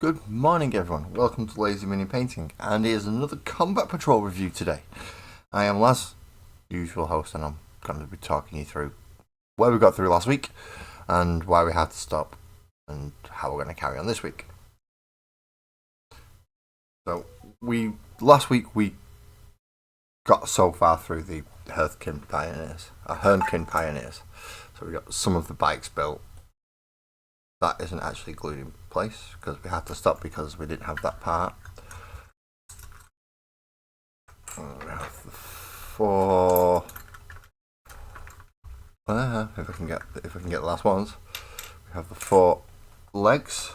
Good morning everyone, welcome to Lazy Mini Painting, and here's another Combat Patrol review today. I am Laz, usual host, and I'm going to be talking you through where we got through last week, and why we had to stop, and how we're going to carry on this week. So, last week we got so far through the Hernkyn Poineers. So we got some of the bikes built. That isn't actually glued in place because we had to stop because we didn't have that part. We have the four. If I can get the last ones, we have the four legs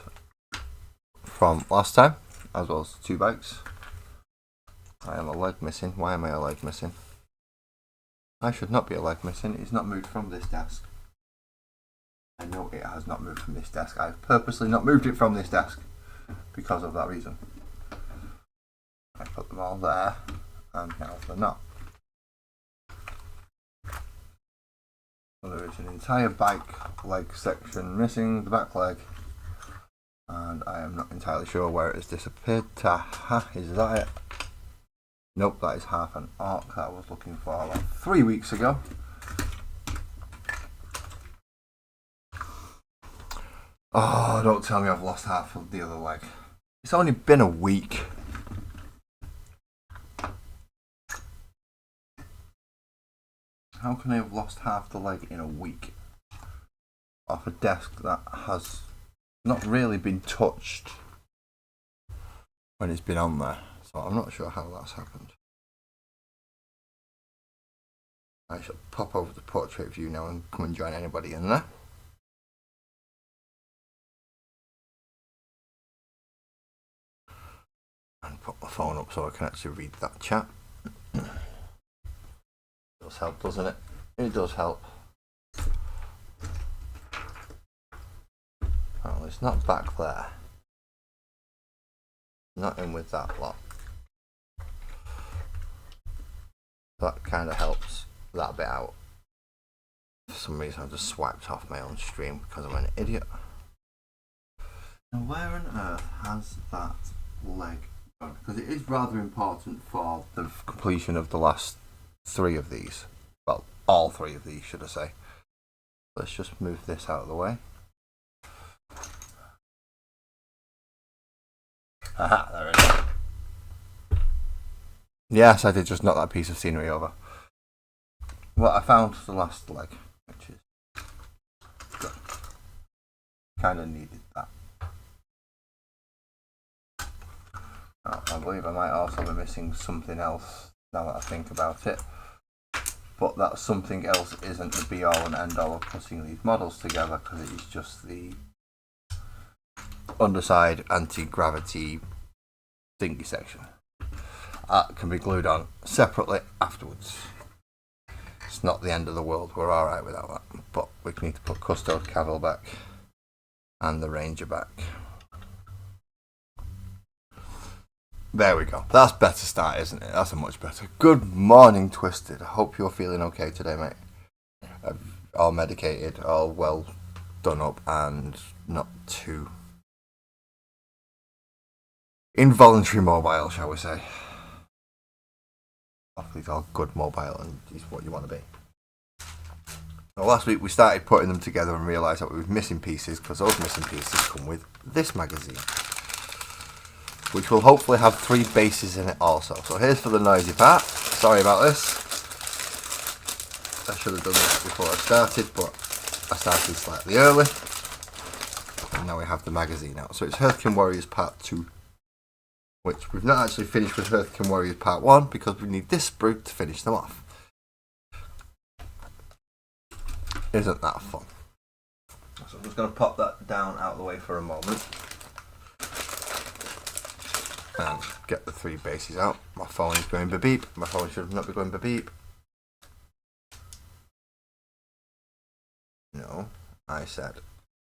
from last time, as well as the two bikes. I am a leg missing. Why am I a leg missing? I should not be a leg missing. It's not moved from this desk. I know it has not moved from this desk. I've purposely not moved it from this desk because of that reason. I put them all there, and now they're not. So there is an entire bike leg section missing, the back leg, and I am not entirely sure where it has disappeared. Is that it? Nope, that is half an arc that I was looking for like 3 weeks ago. Oh, don't tell me I've lost half of the other leg. It's only been a week. How can I have lost half the leg in a week? Off a desk that has not really been touched when it's been on there. So I'm not sure how that's happened. I shall pop over the portrait view now and come and join anybody in there. And put my phone up so I can actually read that chat. It does help, doesn't it? It does help. Well, it's not back there. Not in with that lot. That kind of helps that bit out. For some reason I just swiped off my own stream because I'm an idiot. Now where on earth has that leg gone? Because it is rather important for the completion of the last 3 of these. Well, all 3 of these, should I say. Let's just move this out of the way. Aha, there it is. Yes, I did just knock that piece of scenery over. Well, I found the last leg, which is good. Kind of needed that. Oh, I believe I might also be missing something else now that I think about it. But that something else isn't the be all and end all of putting these models together, because it is just the underside anti-gravity thingy section. That can be glued on separately afterwards. It's not the end of the world, we're alright without that. But we need to put Custode Cavill back and the Ranger back. There we go. That's better start, isn't it? That's a much better. Good morning, Twisted. I hope you're feeling okay today, mate. All medicated, all well done up, and not too involuntary mobile, shall we say. Hopefully it's all good mobile and is what you want to be. Now, last week we started putting them together and realised that we were missing pieces, because those missing pieces come with this magazine, which will hopefully have 3 bases in it also. So here's for the noisy part. Sorry about this. I should have done this before I started, but I started slightly early. And now we have the magazine out. So it's Hernkyn Warriors Part 2, which we've not actually finished with Hernkyn Warriors Part 1 because we need this sprue to finish them off. Isn't that fun? So I'm just going to pop that down out of the way for a moment. And get the 3 bases out. My phone is going beep. My phone should not be going beep. No, I said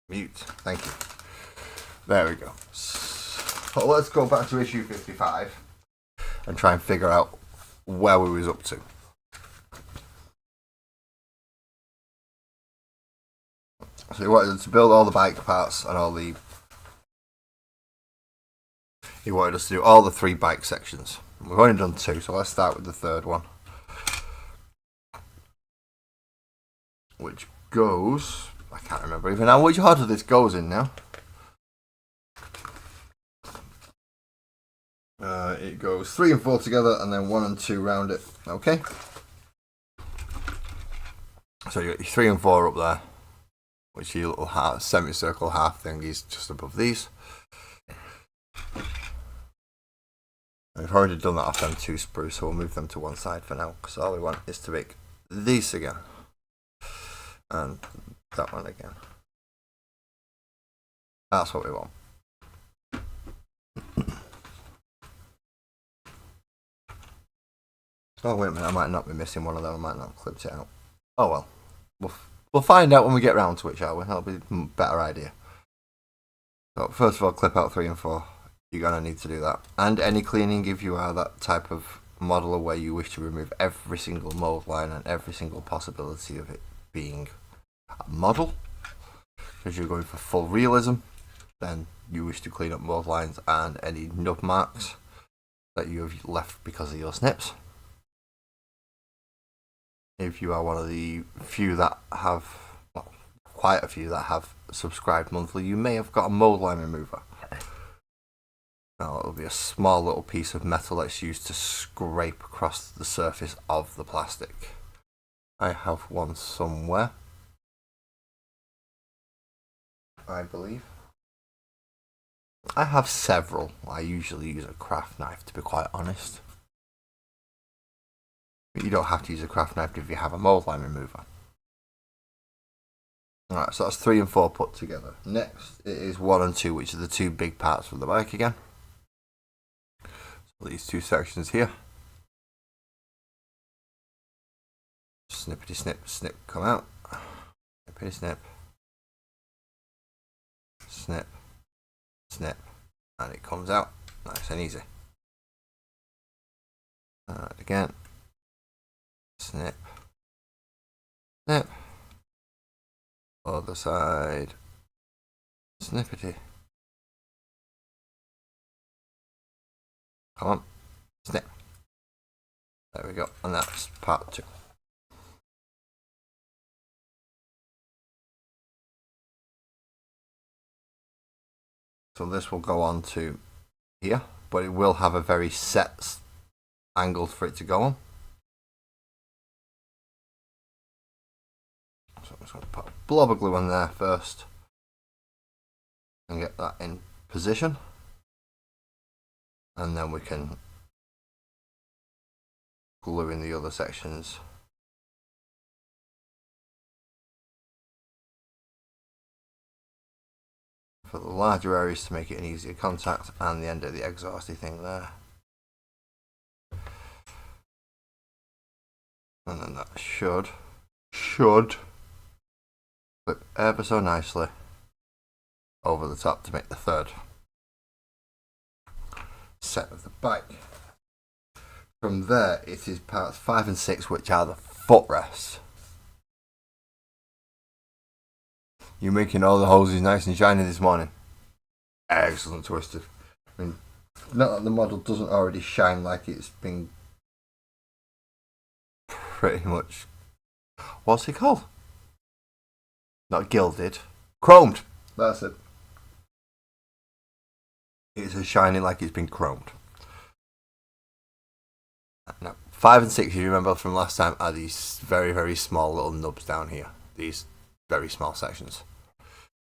mute. Thank you. There we go. So let's go back to issue 55 and try and figure out where we was up to. So we wanted to build all the bike parts and all the He wanted us to do all the 3 bike sections. We've only done 2, so let's start with the 3rd one. Which goes... I can't remember even now which order this goes in now. It goes 3 and 4 together, and then 1 and 2 round it. Okay. So you got your 3 and 4 up there, which are your little semicircle half thingies just above these. We've already done that off them 2 sprues, so we'll move them to one side for now, because all we want is to make these again. And that one again. That's what we want. Oh wait a minute, I might not be missing one of them, I might not have clipped it out. Oh well. We'll find out when we get round to it, shall we? That'll be a better idea. So first of all, clip out 3 and 4. You're going to need to do that. And any cleaning, if you are that type of modeler where you wish to remove every single mold line and every single possibility of it being a model, because you're going for full realism, then you wish to clean up mold lines and any nub marks that you have left because of your snips. If you are one of the few that have, well, quite a few that have subscribed monthly, you may have got a mold line remover. Now it'll be a small little piece of metal that's used to scrape across the surface of the plastic. I have one somewhere, I believe. I have several. I usually use a craft knife, to be quite honest. But you don't have to use a craft knife if you have a mold line remover. Alright, so that's 3 and 4 put together. Next it is 1 and 2, which are the 2 big parts of the bike again. So these 2 sections here. Snippety snip, snip, come out. Snippety snip. Snip. Snip. And it comes out. Nice and easy. Again. Snip. Snip. Other side. Snippety. Come on. Snip. There we go. And that's part 2. So this will go on to here, but it will have a very set angle for it to go on. So I'm just going to put a blob of glue on there first and get that in position, and then we can glue in the other sections. For the larger areas to make it an easier contact, and the end of the exhausty thing there. And then that should clip ever so nicely over the top to make the 3rd set of the bike. From there it is parts 5 and 6, which are the footrests. You're making all the hoses nice and shiny this morning. Excellent, Twisted. I mean, not that the model doesn't already shine like it's been pretty much... What's it called? Not gilded. Chromed. That's it. It's as shiny like it's been chromed. Now, 5 and 6, if you remember from last time, are these very, very small little nubs down here. These very small sections,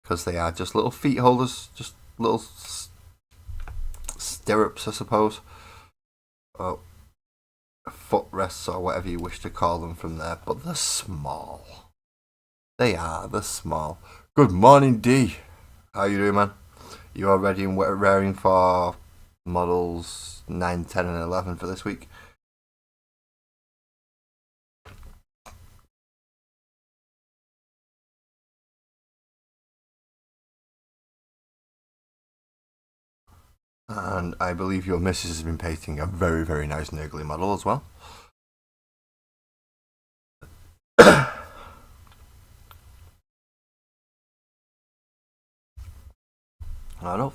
because they are just little feet holders, just little stirrups, I suppose, or footrests, or whatever you wish to call them from there, but they're small. They're small. Good morning, D. How you doing, man? You all ready and raring for models 9, 10 and 11 for this week? And I believe your missus has been painting a very, very nice Nurgly model as well. I don't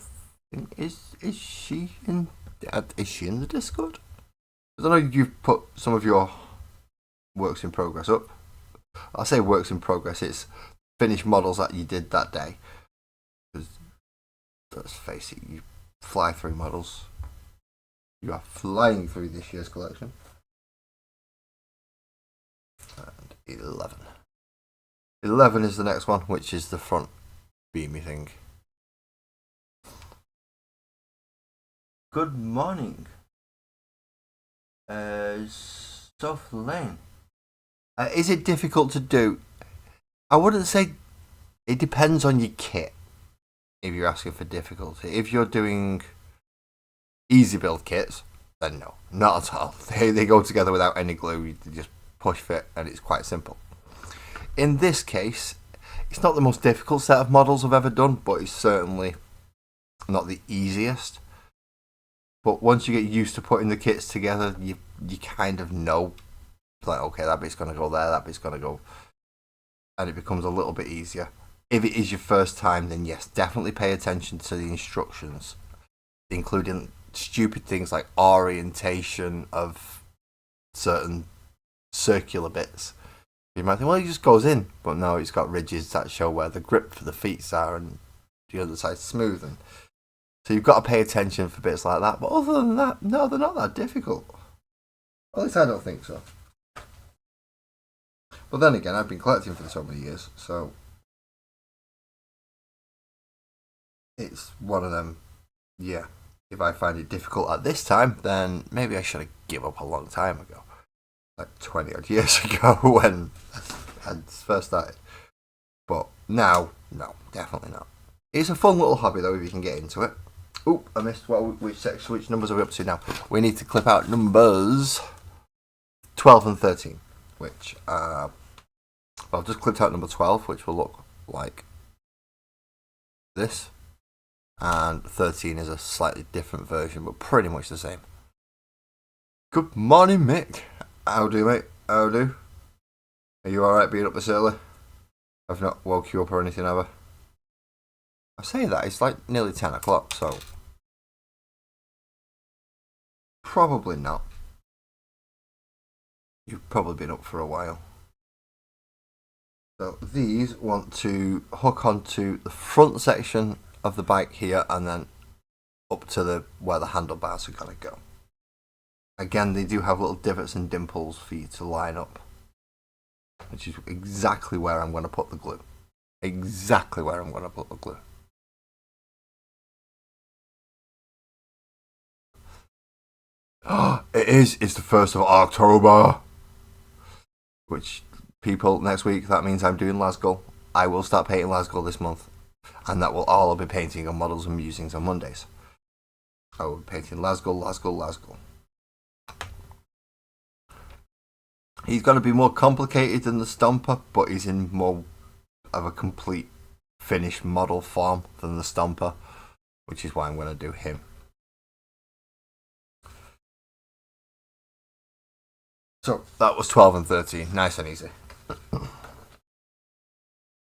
Is she in the Discord? I don't know if you've put some of your works in progress up. I say works in progress, it's finished models that you did that day. Because let's face it, you fly through models. You are flying through this year's collection. And 11. 11 is the next one, which is the front beamy thing. Good morning. Stuff Lane. Is it difficult to do? I wouldn't say. It depends on your kit. If you're asking for difficulty, if you're doing easy build kits, then no, not at all. They go together without any glue. You just push fit, and it's quite simple. In this case, it's not the most difficult set of models I've ever done, but it's certainly not the easiest. But once you get used to putting the kits together, you kind of know, like, okay, that bit's going to go there, that bit's going to go, and it becomes a little bit easier. If it is your first time, then yes, definitely pay attention to the instructions, including stupid things like orientation of certain circular bits. You might think, well, it just goes in, but no, it's got ridges that show where the grip for the feet are, and the other side's smooth, and so you've got to pay attention for bits like that. But other than that, no, they're not that difficult. At least I don't think so. But then again, I've been collecting for so many years, so it's one of them. Yeah, if I find it difficult at this time, then maybe I should have given up a long time ago, like 20 odd years ago when I first started. But now, no, definitely not. It's a fun little hobby though if you can get into it. Oop, I missed which numbers are we up to now? We need to clip out numbers 12 and 13, which I've just clipped out number 12, which will look like this, and 13 is a slightly different version, but pretty much the same. Good morning, Mick. How do, mate? How do? Are you alright being up this early? I've not woke you up or anything, have I? I say that, it's like nearly 10 o'clock, so probably not. You've probably been up for a while. So these want to hook onto the front section of the bike here and then up to where the handlebars are going to go. Again, they do have little divots and dimples for you to line up, which is exactly where I'm going to put the glue. Exactly where I'm going to put the glue. It is. It's the 1st of October. Which, people, next week, that means I'm doing Lasgow. I will start painting Lasgow this month. And that will all be painting on models and musings on Mondays. I will be painting Lasgow. He's got to be more complicated than the Stomper, but he's in more of a complete finished model form than the Stomper, which is why I'm going to do him. So that was 12 and 13, nice and easy.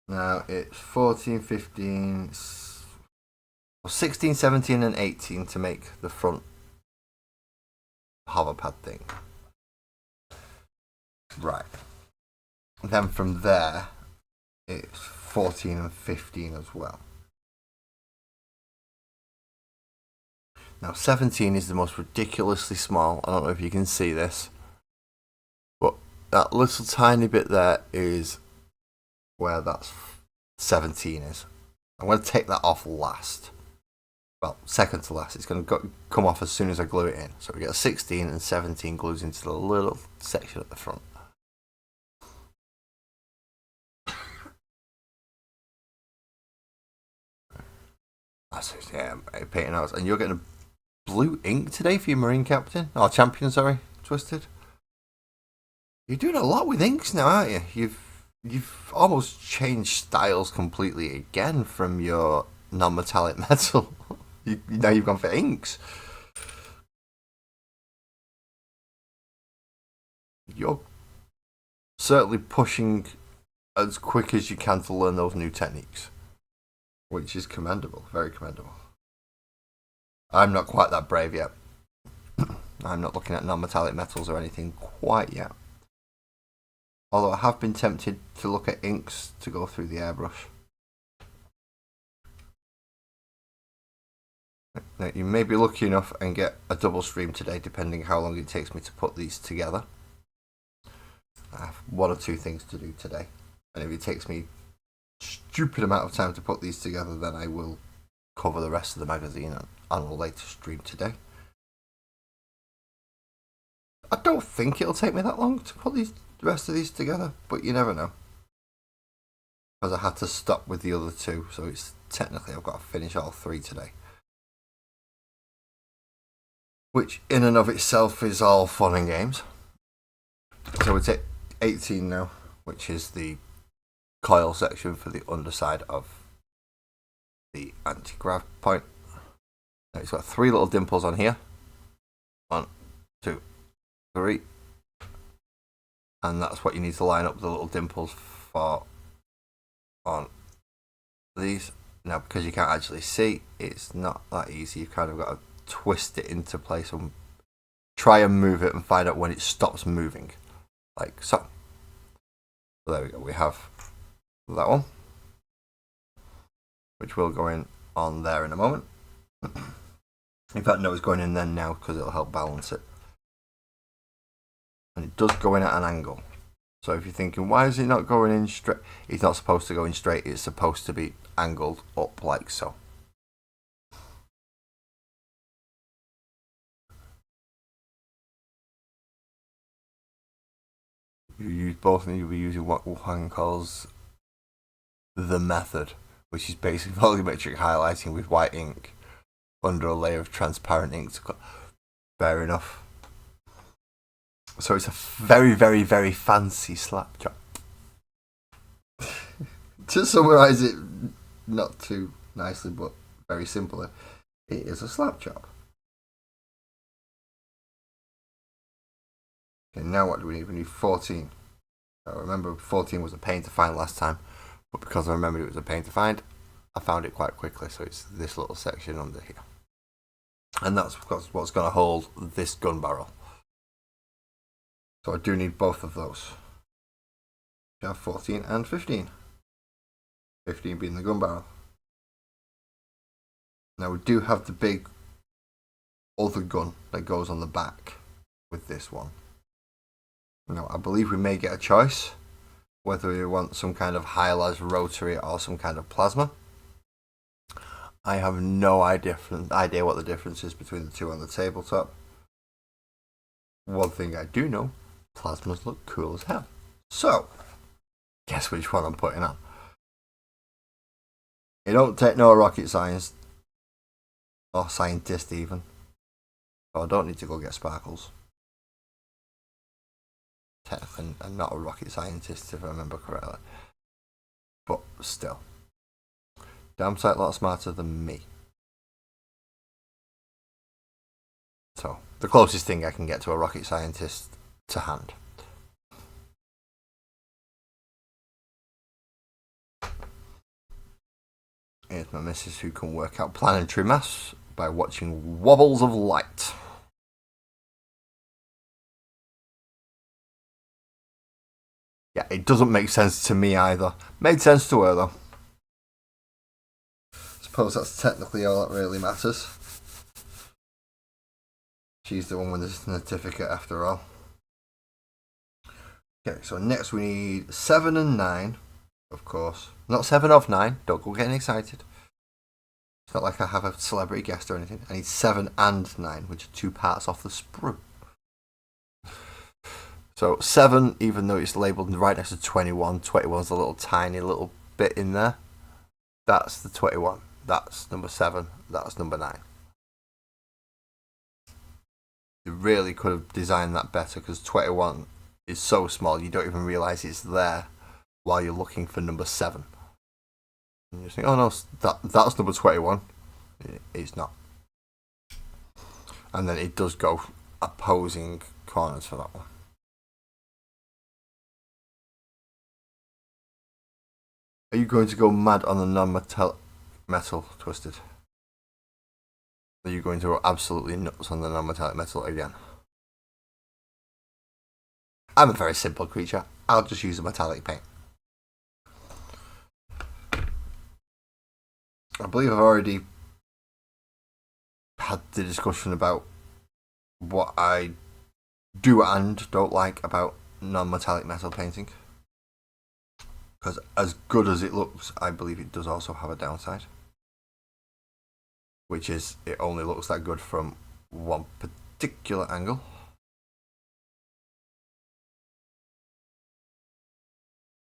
Now it's 14, 15, 16, 17 and 18 to make the front hover pad thing. Right. And then from there, it's 14 and 15 as well. Now 17 is the most ridiculously small. I don't know if you can see this, but that little tiny bit there is where that 17 is. I'm going to take that off last. Well, second to last. It's going to come off as soon as I glue it in. So we get 16 and 17 glues into the little section at the front. That's it, yeah, painting out. And you're getting a blue ink today for your Marine Captain? Oh, Champion, sorry. Twisted. You're doing a lot with inks now, aren't you? You've almost changed styles completely again from your non-metallic metal. Now you've gone for inks. You're certainly pushing as quick as you can to learn those new techniques, which is commendable, very commendable. I'm not quite that brave yet. I'm not looking at non-metallic metals or anything quite yet. Although I have been tempted to look at inks to go through the airbrush. Now, you may be lucky enough and get a double stream today, depending how long it takes me to put these together. I have one or two things to do today, and if it takes me a stupid amount of time to put these together, then I will cover the rest of the magazine on a later stream today. I don't think it'll take me that long to put the rest of these together, but you never know. Because I had to stop with the other two, so it's technically I've got to finish all three today. Which in and of itself is all fun and games. So we take 18 now, which is the coil section for the underside of the anti-grav point. Now it's got 3 little dimples on here. 1, 2, 3. And that's what you need to line up the little dimples for on these. Now, because you can't actually see, it's not that easy. You've kind of got to twist it into place and try and move it and find out when it stops moving, like so. So there we go, we have that one, which will go in on there in a moment. In fact, no, it's going in there now because it'll help balance it. And it does go in at an angle. So if you're thinking, why is it not going in straight? It's not supposed to go in straight, it's supposed to be angled up like so. You use both, and you'll be using what Juan calls the method, which is basically volumetric highlighting with white ink under a layer of transparent ink. Fair enough. So it's a very, very, very fancy slap job. To summarise it, not too nicely, but very simply, it is a slap job. Okay, now what do we need? We need 14. I remember 14 was a pain to find last time, but because I remembered it was a pain to find, I found it quite quickly. So it's this little section under here. And that's what's going to hold this gun barrel. So I do need both of those. We have 14 and 15. 15 being the gun barrel. Now we do have the big other gun that goes on the back with this one. Now I believe we may get a choice whether we want some kind of high-las rotary or some kind of plasma. I have no idea what the difference is between the two on the tabletop. One thing I do know, plasmas look cool as hell. So, guess which one I'm putting on. It don't take no rocket science, or scientist even. So I don't need to go get sparkles. Technically, I'm not a rocket scientist if I remember correctly. But still. Damn sight a lot smarter than me. So, the closest thing I can get to a rocket scientist to hand. Here's my missus who can work out planetary mass by watching wobbles of light. Yeah, it doesn't make sense to me either. Made sense to her though. Suppose that's technically all that really matters. She's the one with the certificate after all. Okay, so next we need 7 and 9, of course. Not 7 of 9, don't go getting excited. It's not like I have a celebrity guest or anything. I need 7 and 9, which are 2 parts off the sprue. So 7, even though it's labelled right next to 21, 21's a little tiny little bit in there. That's the 21. That's number 7. That's number 9. You really could have designed that better because 21 is so small you don't even realise it's there while you're looking for number 7. And you think, oh no, that's number 21. It's not. And then it does go opposing corners for that one. Are you going to go mad on the non-metal Twisted? Are you going to go absolutely nuts on the non-metallic metal again? I'm a very simple creature. I'll just use a metallic paint. I believe I've already had the discussion about what I do and don't like about non-metallic metal painting. Because as good as it looks, I believe it does also have a downside. Which is, it only looks that good from one particular angle.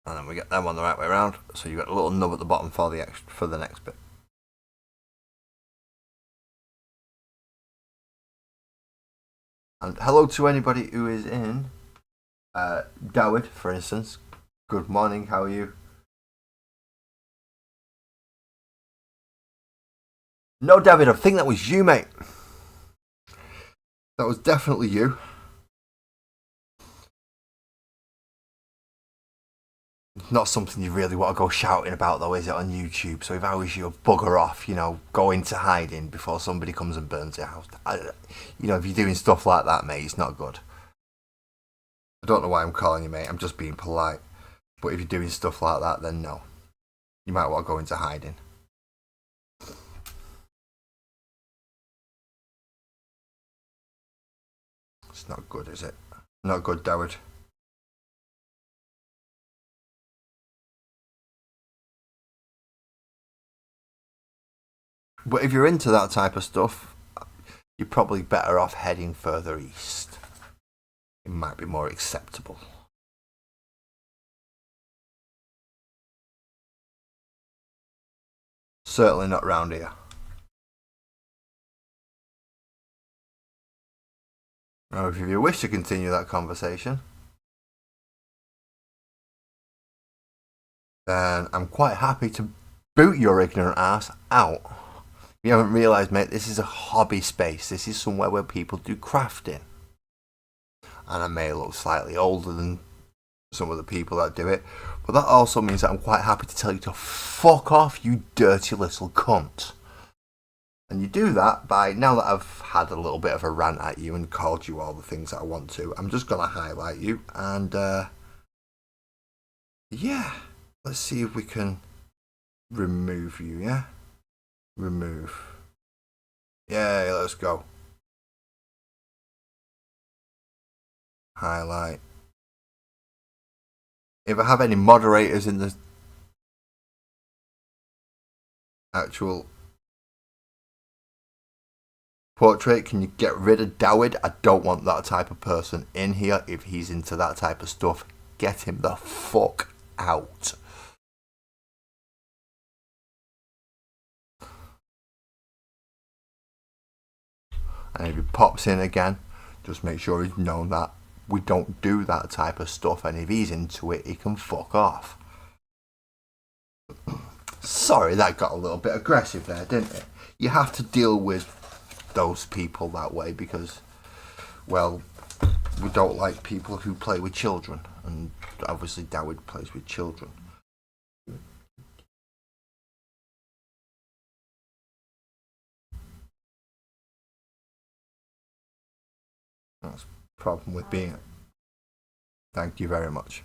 And then we get them on the right way around, so you've got a little nub at the bottom for the next bit. And hello to anybody who is in. Dawid, for instance. Good morning, how are you? No, David, I think that was you, mate. That was definitely you. Not something you really want to go shouting about, though, is it, on YouTube? So if I was you, bugger off, go into hiding before somebody comes and burns your house. If you're doing stuff like that, mate, it's not good. I don't know why I'm calling you, mate. I'm just being polite. But if you're doing stuff like that, then no. You might want to go into hiding. It's not good, is it? Not good, Dawid. But if you're into that type of stuff, you're probably better off heading further east. It might be more acceptable. Certainly not round here. Now, if you wish to continue that conversation, then I'm quite happy to boot your ignorant ass out. You haven't realised, mate, this is a hobby space. This is somewhere where people do crafting. And I may look slightly older than some of the people that do it, but that also means that I'm quite happy to tell you to fuck off, you dirty little cunt. And you do that by, now that I've had a little bit of a rant at you and called you all the things that I want to, I'm just going to highlight you and, yeah, let's see if we can remove you, yeah? Remove. Yeah, let's go. Highlight. If I have any moderators in the actual portrait, can you get rid of Dawid? I don't want that type of person in here. If he's into that type of stuff, get him the fuck out. And if he pops in again, just make sure he's known that we don't do that type of stuff, and if he's into it, he can fuck off. Sorry, that got a little bit aggressive there, didn't it? You have to deal with those people that way because, well, we don't like people who play with children, and obviously Dawid plays with children. That's the problem with being. Thank you very much.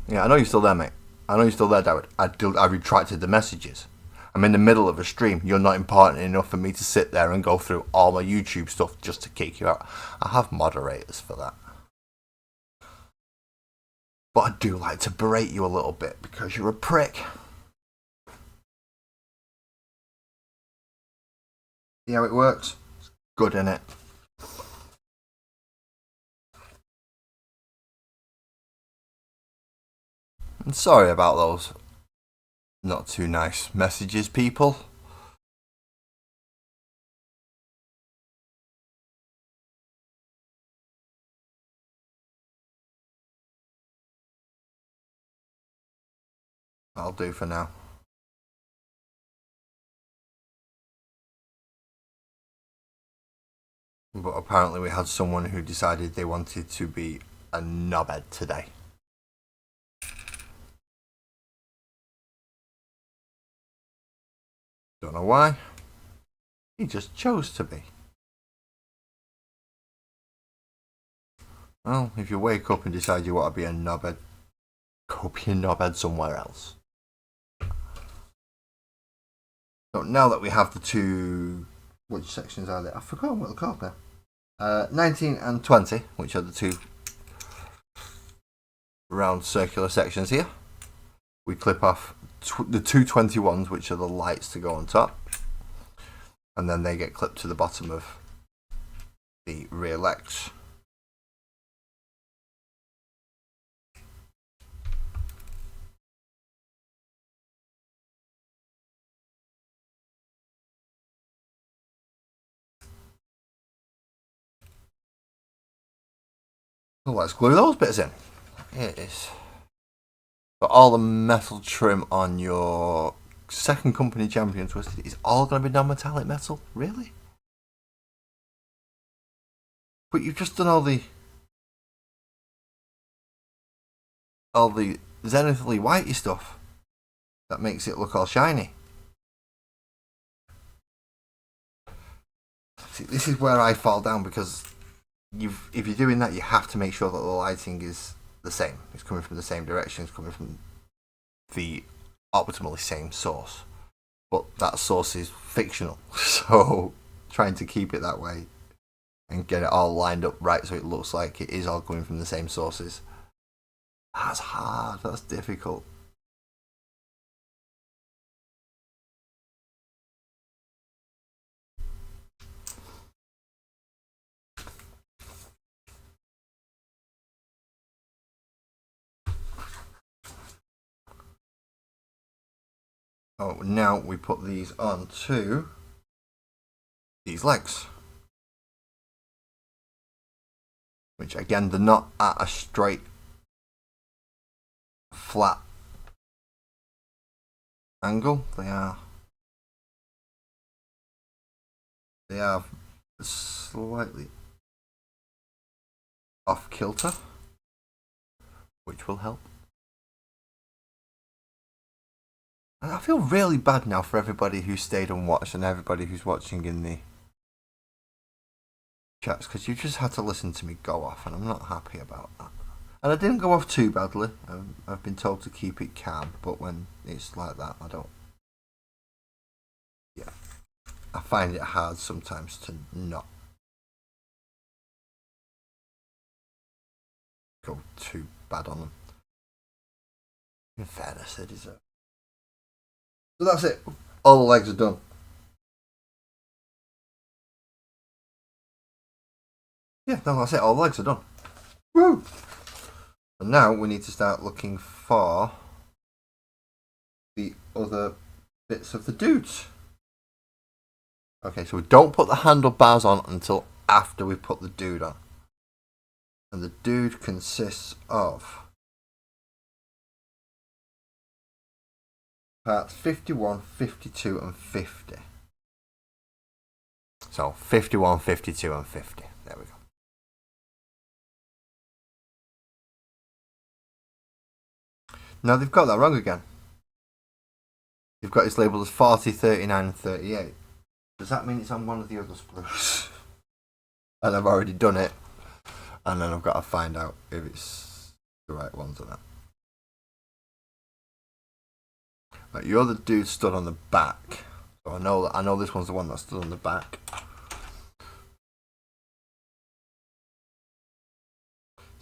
Yeah, I know you're still there, mate. I know you're still there, Dawid. I retracted the messages. I'm in the middle of a stream. You're not important enough for me to sit there and go through all my YouTube stuff just to kick you out. I have moderators for that. But I do like to berate you a little bit because you're a prick. See how it works? It's good, innit? I'm sorry about those not too nice messages, people. I'll do for now. But apparently we had someone who decided they wanted to be a knobhead today. Don't know why. He just chose to be. Well, if you wake up and decide you want to be a knobhead, go be a knobhead somewhere else. So now that we have the two, which sections are there? I've forgotten what they're called now. 19 and 20, which are the two round circular sections here. We clip off the two 21s, which are the lights to go on top, and then they get clipped to the bottom of the rear legs. So let's glue those bits in. It is. But all the metal trim on your second company Champion Twisted is all going to be non-metallic metal? Really? But you've just done all the zenithally whitey stuff that makes it look all shiny. See, this is where I fall down, because if you're doing that, you have to make sure that the lighting is the same. It's coming from the same direction. It's coming from the optimally same source. But that source is fictional. So trying to keep it that way and get it all lined up right so it looks like it is all coming from the same sources, that's hard. That's difficult. Oh, now we put these onto these legs, which again, they're not at a straight, flat angle. They are slightly off kilter, which will help. I feel really bad now for everybody who stayed and watched, and everybody who's watching in the chats, because you just had to listen to me go off, and I'm not happy about that. And I didn't go off too badly. I've been told to keep it calm, but when it's like that, I don't. Yeah, I find it hard sometimes to not go too bad on them. In fairness, they deserve. So that's it. All the legs are done. Yeah, no, that's it. All the legs are done. Woo! And now we need to start looking for the other bits of the dudes. Okay, so we don't put the handlebars on until after we put the dude on. And the dude consists of parts 51, 52 and 50. So 51, 52 and 50. There we go. Now they've got that wrong again. They've got it labelled as 40, 39 and 38. Does that mean it's on one of the other sprues? And I've already done it. And then I've got to find out if it's the right ones or not. Right, your other dude stood on the back. So I know this one's the one that stood on the back.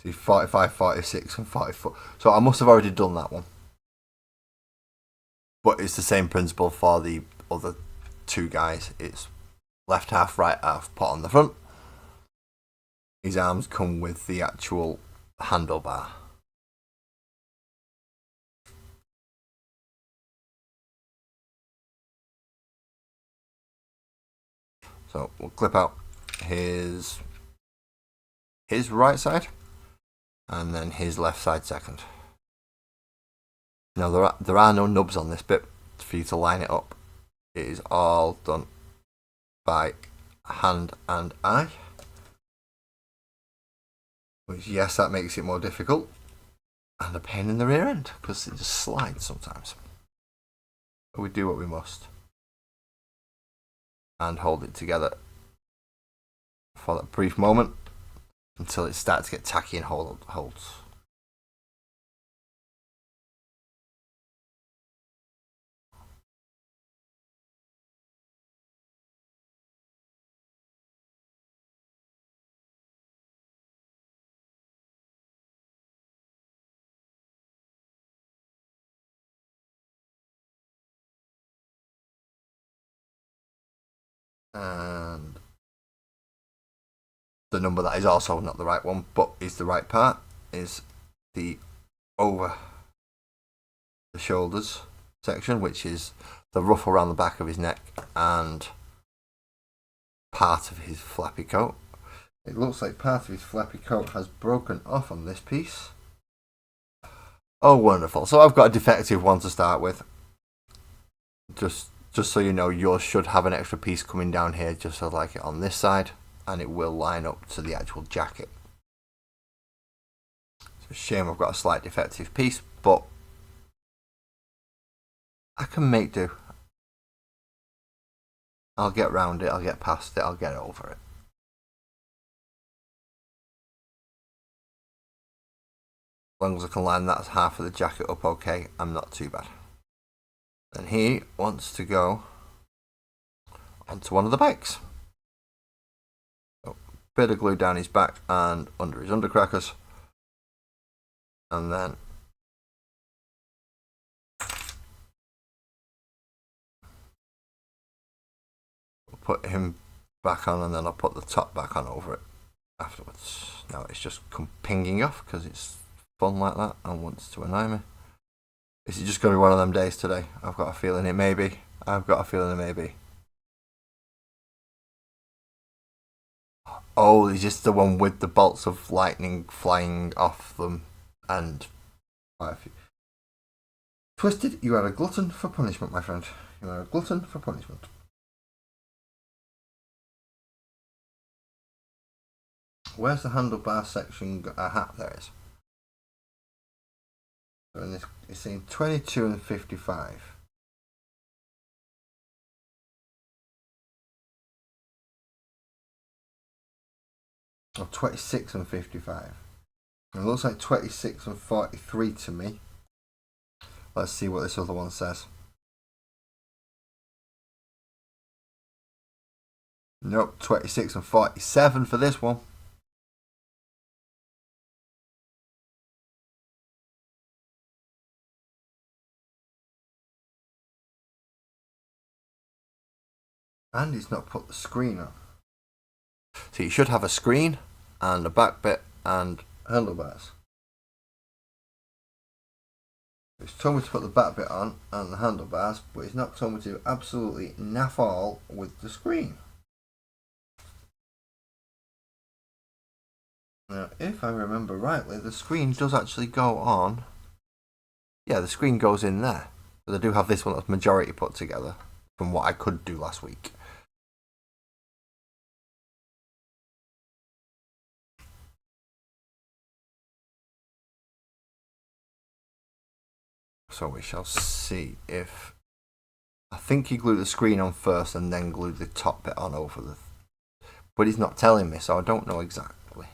See, 45, 46 and 44. So I must have already done that one. But it's the same principle for the other two guys. It's left half, right half, put on the front. His arms come with the actual handlebar. So we'll clip out his right side and then his left side second. Now there are no nubs on this bit for you to line it up. It is all done by hand and eye. Which, yes, that makes it more difficult and a pain in the rear end because it just slides sometimes. But we do what we must. and hold it together for that brief moment until it starts to get tacky and holds. And the number that is also not the right one, but is the right part, is the over the shoulders section, which is the ruff around the back of his neck and part of his flappy coat. It looks like part of his flappy coat has broken off on this piece. Oh, wonderful. So I've got a defective one to start with. Just so you know, yours should have an extra piece coming down here, just so like it on this side, and it will line up to the actual jacket. It's a shame I've got a slight defective piece, but I can make do. I'll get round it, I'll get past it, I'll get over it. As long as I can line that half of the jacket up okay, I'm not too bad. And he wants to go onto one of the bikes. So, bit of glue down his back and under his undercrackers. And then we'll put him back on, and then I'll put the top back on over it afterwards. Now it's just come pinging off because it's fun like that and wants to annoy me. Is it just going to be one of them days today? I've got a feeling it may be. Oh, is this the one with the bolts of lightning flying off them and quite a few? Twisted, you are a glutton for punishment, my friend. You are a glutton for punishment. Where's the handlebar section? A hat, there is. So in this, it's saying 22 and 55. Or 26 and 55. It looks like 26 and 43 to me. Let's see what this other one says. Nope, 26 and 47 for this one. And he's not put the screen on. So you should have a screen and a back bit and handlebars. It's told me to put the back bit on and the handlebars, but it's not told me to absolutely naff all with the screen. Now, if I remember rightly, the screen does actually go on. Yeah, the screen goes in there. But I do have this one that's majority put together from what I could do last week. So we shall see if... I think he glued the screen on first and then glued the top bit on over the... But he's not telling me, so I don't know exactly.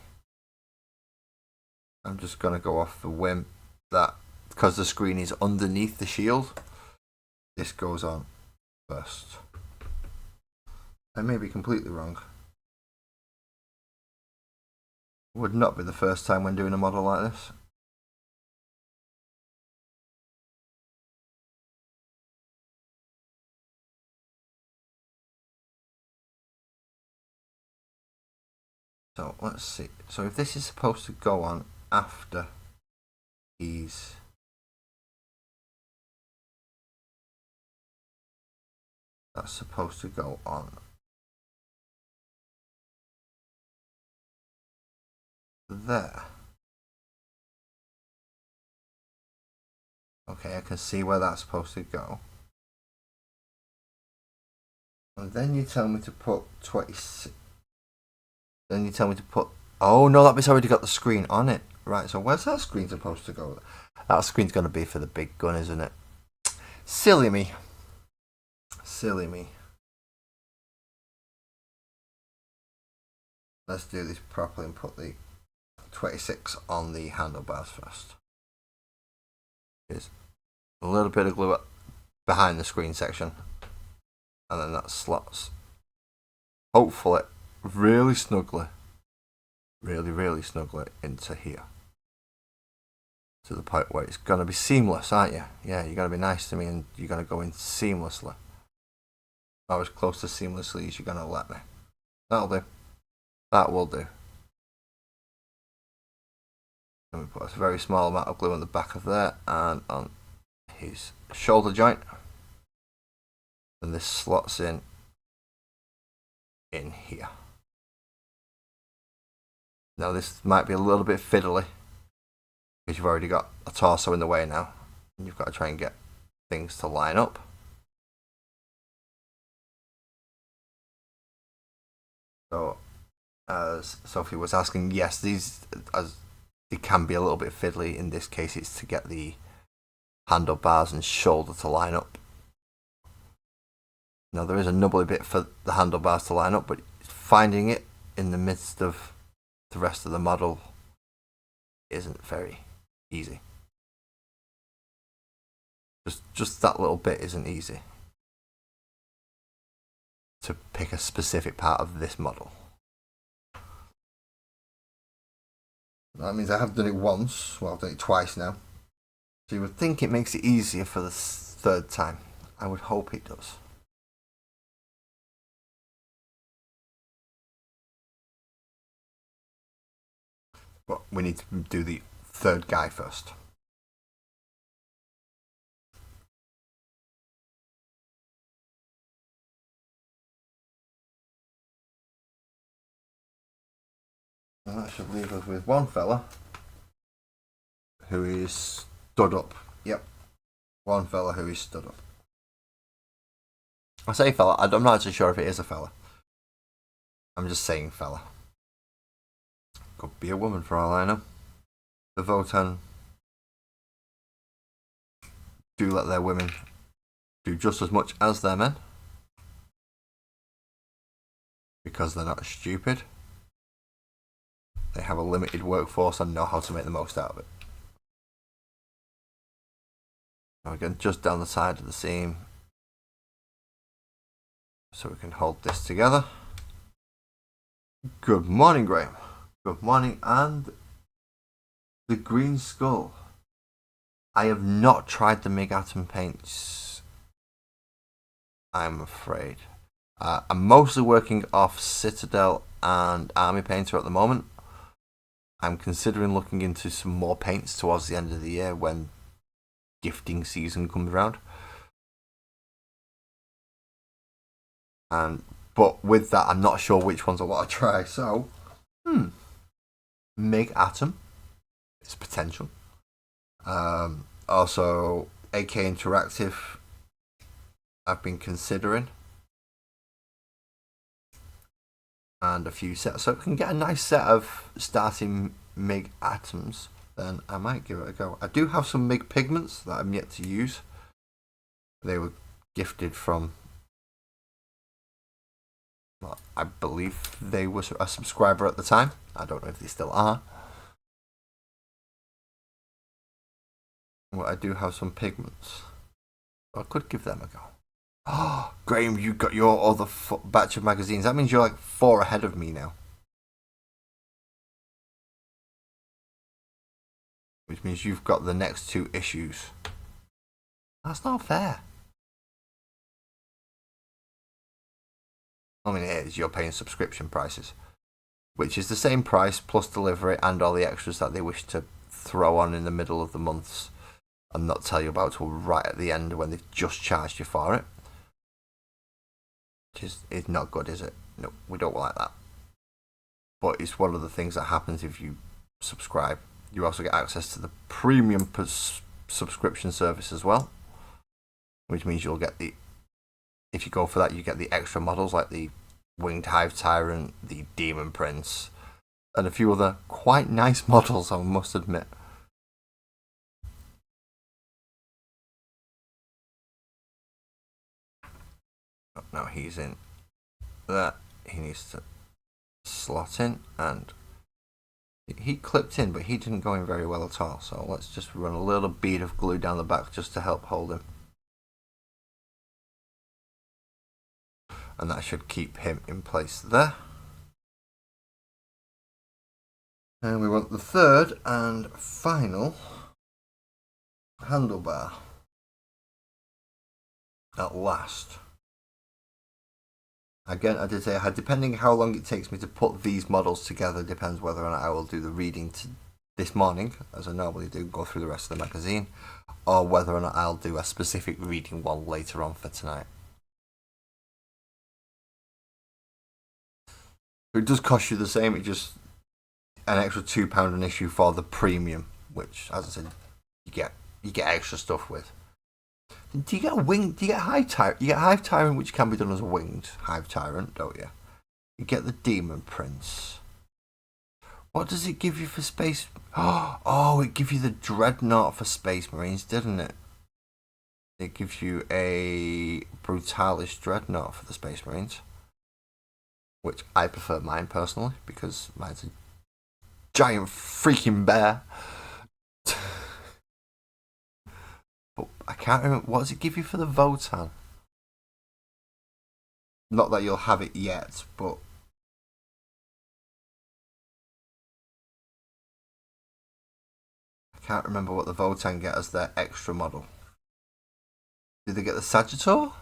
I'm just going to go off the whim that because the screen is underneath the shield, this goes on first. I may be completely wrong. Would not be the first time when doing a model like this. So let's see. So if this is supposed to go on after he's... That's supposed to go on there. Okay, I can see where that's supposed to go. And then you tell me to put 26. Then you tell me to put... Oh no, that bit's already got the screen on it. Right, so where's that screen supposed to go? That screen's going to be for the big gun, isn't it? Silly me. Silly me. let's do this properly and put the 26 on the handlebars first. Here's a little bit of glue behind the screen section, and then that slots, hopefully, really snugly into here. To the point where it's going to be seamless, aren't you? Yeah, you're going to be nice to me and you're going to go in seamlessly. Or as close to seamlessly as you're going to let me. That'll do. That will do. And we put a very small amount of glue on the back of there and on his shoulder joint. And this slots in here. Now this might be a little bit fiddly, because you've already got a torso in the way now, and you've got to try and get things to line up. So, as Sophie was asking, yes, these they can be a little bit fiddly. In this case, it's to get the handlebars and shoulder to line up. Now there is a nubbly bit for the handlebars to line up, but finding it in the midst of the rest of the model isn't very easy. Just that little bit isn't easy to pick a specific part of this model. That means I have done it once. Well, I've done it twice now. So you would think it makes it easier for the third time. I would hope it does. But we need to do the third guy first. And that should leave us with one fella who is stood up. Yep. One fella who is stood up. I say fella, I'm not actually sure if it is a fella. I'm just saying fella. Could be a woman for all I know. The Votan do let their women do just as much as their men, because they're not stupid. They have a limited workforce and know how to make the most out of it. Now again, just down the side of the seam, so we can hold this together. Good morning, Graham. Good morning. And the green skull. I have not tried the MIG Atom paints, I'm afraid. I'm mostly working off Citadel and Army Painter at the moment. I'm considering looking into some more paints towards the end of the year when gifting season comes around. But with that, I'm not sure which ones I want to try. So, MIG Atom, it's potential. Also, AK Interactive, I've been considering. And a few sets. So if we can get a nice set of starting MIG Atoms, then I might give it a go. I do have some MIG pigments that I'm yet to use. They were gifted from, well, I believe they were a subscriber at the time. I don't know if they still are. Well, I do have some pigments. I could give them a go. Oh, Graham, you got your other batch of magazines. That means you're like 4 ahead of me now. Which means you've got the next 2 issues. That's not fair. I mean, it is. You're paying subscription prices, which is the same price plus delivery and all the extras that they wish to throw on in the middle of the months and not tell you about till right at the end when they've just charged you for it. Which is not good, is it? No, we don't like that. But it's one of the things that happens if you subscribe. You also get access to the premium subscription service as well, which means you'll get if you go for that, you get the extra models like the Winged Hive Tyrant, the Demon Prince, and a few other quite nice models, I must admit. Oh, no, he's in that. He needs to slot in, and he clipped in, but he didn't go in very well at all. So let's just run a little bead of glue down the back just to help hold him. And that should keep him in place there. And we want the third and final handlebar. At last. Again, I did say depending how long it takes me to put these models together, depends whether or not I will do the reading this morning, as I normally do, go through the rest of the magazine, or whether or not I'll do a specific reading one later on for tonight. It does cost you the same, it just an extra £2 an issue for the premium, which, as I said, you get extra stuff with. Do you get a wing? Do you get Hive Tyrant? You get Hive Tyrant, which can be done as a winged Hive Tyrant, don't you? You get the Demon Prince. What does it give you for Space? Oh, it gives you the Dreadnought for Space Marines, didn't it? It gives you a Brutalis Dreadnought for the Space Marines, which I prefer mine personally because mine's a giant freaking bear. But I can't remember, what does it give you for the Votan? Not that you'll have it yet, but I can't remember what the Votan get as their extra model. Did they get the Sagittor?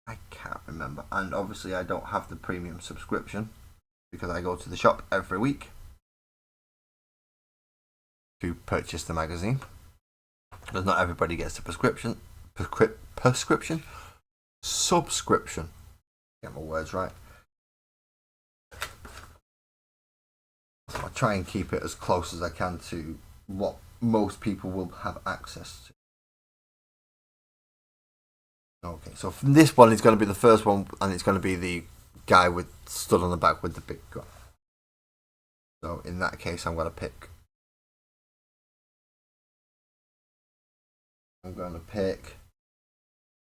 I can't remember. And obviously I don't have the premium subscription because I go to the shop every week to purchase the magazine, because not everybody gets the subscription. Get my words right. So I try and keep it as close as I can to what most people will have access to. Okay, so from this one, it's going to be the first one, and it's going to be the guy with stood on the back with the big gun. So in that case, I'm going to pick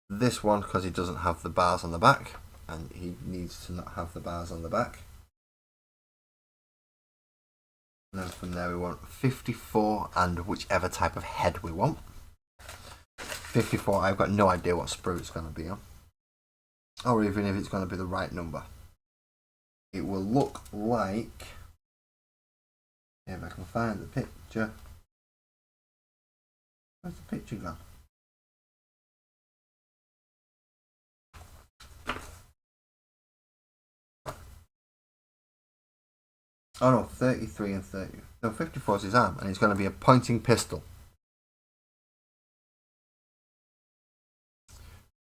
this one because he doesn't have the bars on the back, and he needs to not have the bars on the back. And then from there we want 54 and whichever type of head we want. 54, I've got no idea what sprue it's going to be on, or even if it's going to be the right number. It will look like, if I can find the picture. Where's the picture gone? Oh no, 33 and 30. No, 54 is his arm, and it's going to be a pointing pistol.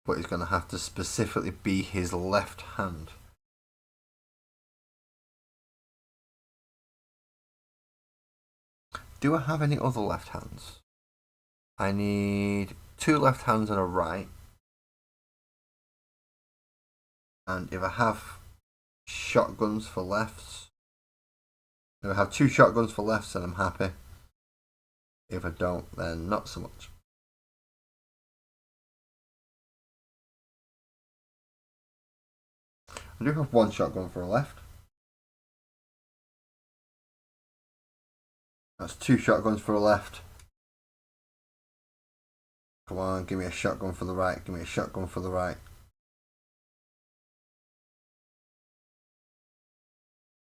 But it's going to have to specifically be his left hand. Do I have any other left hands? I need 2 left hands and a right. And if I have shotguns for lefts, if I have 2 shotguns for lefts, then I'm happy. If I don't, then not so much. I do have 1 shotgun for a left. That's 2 shotguns for a left. Come on, give me a shotgun for the right. Give me a shotgun for the right.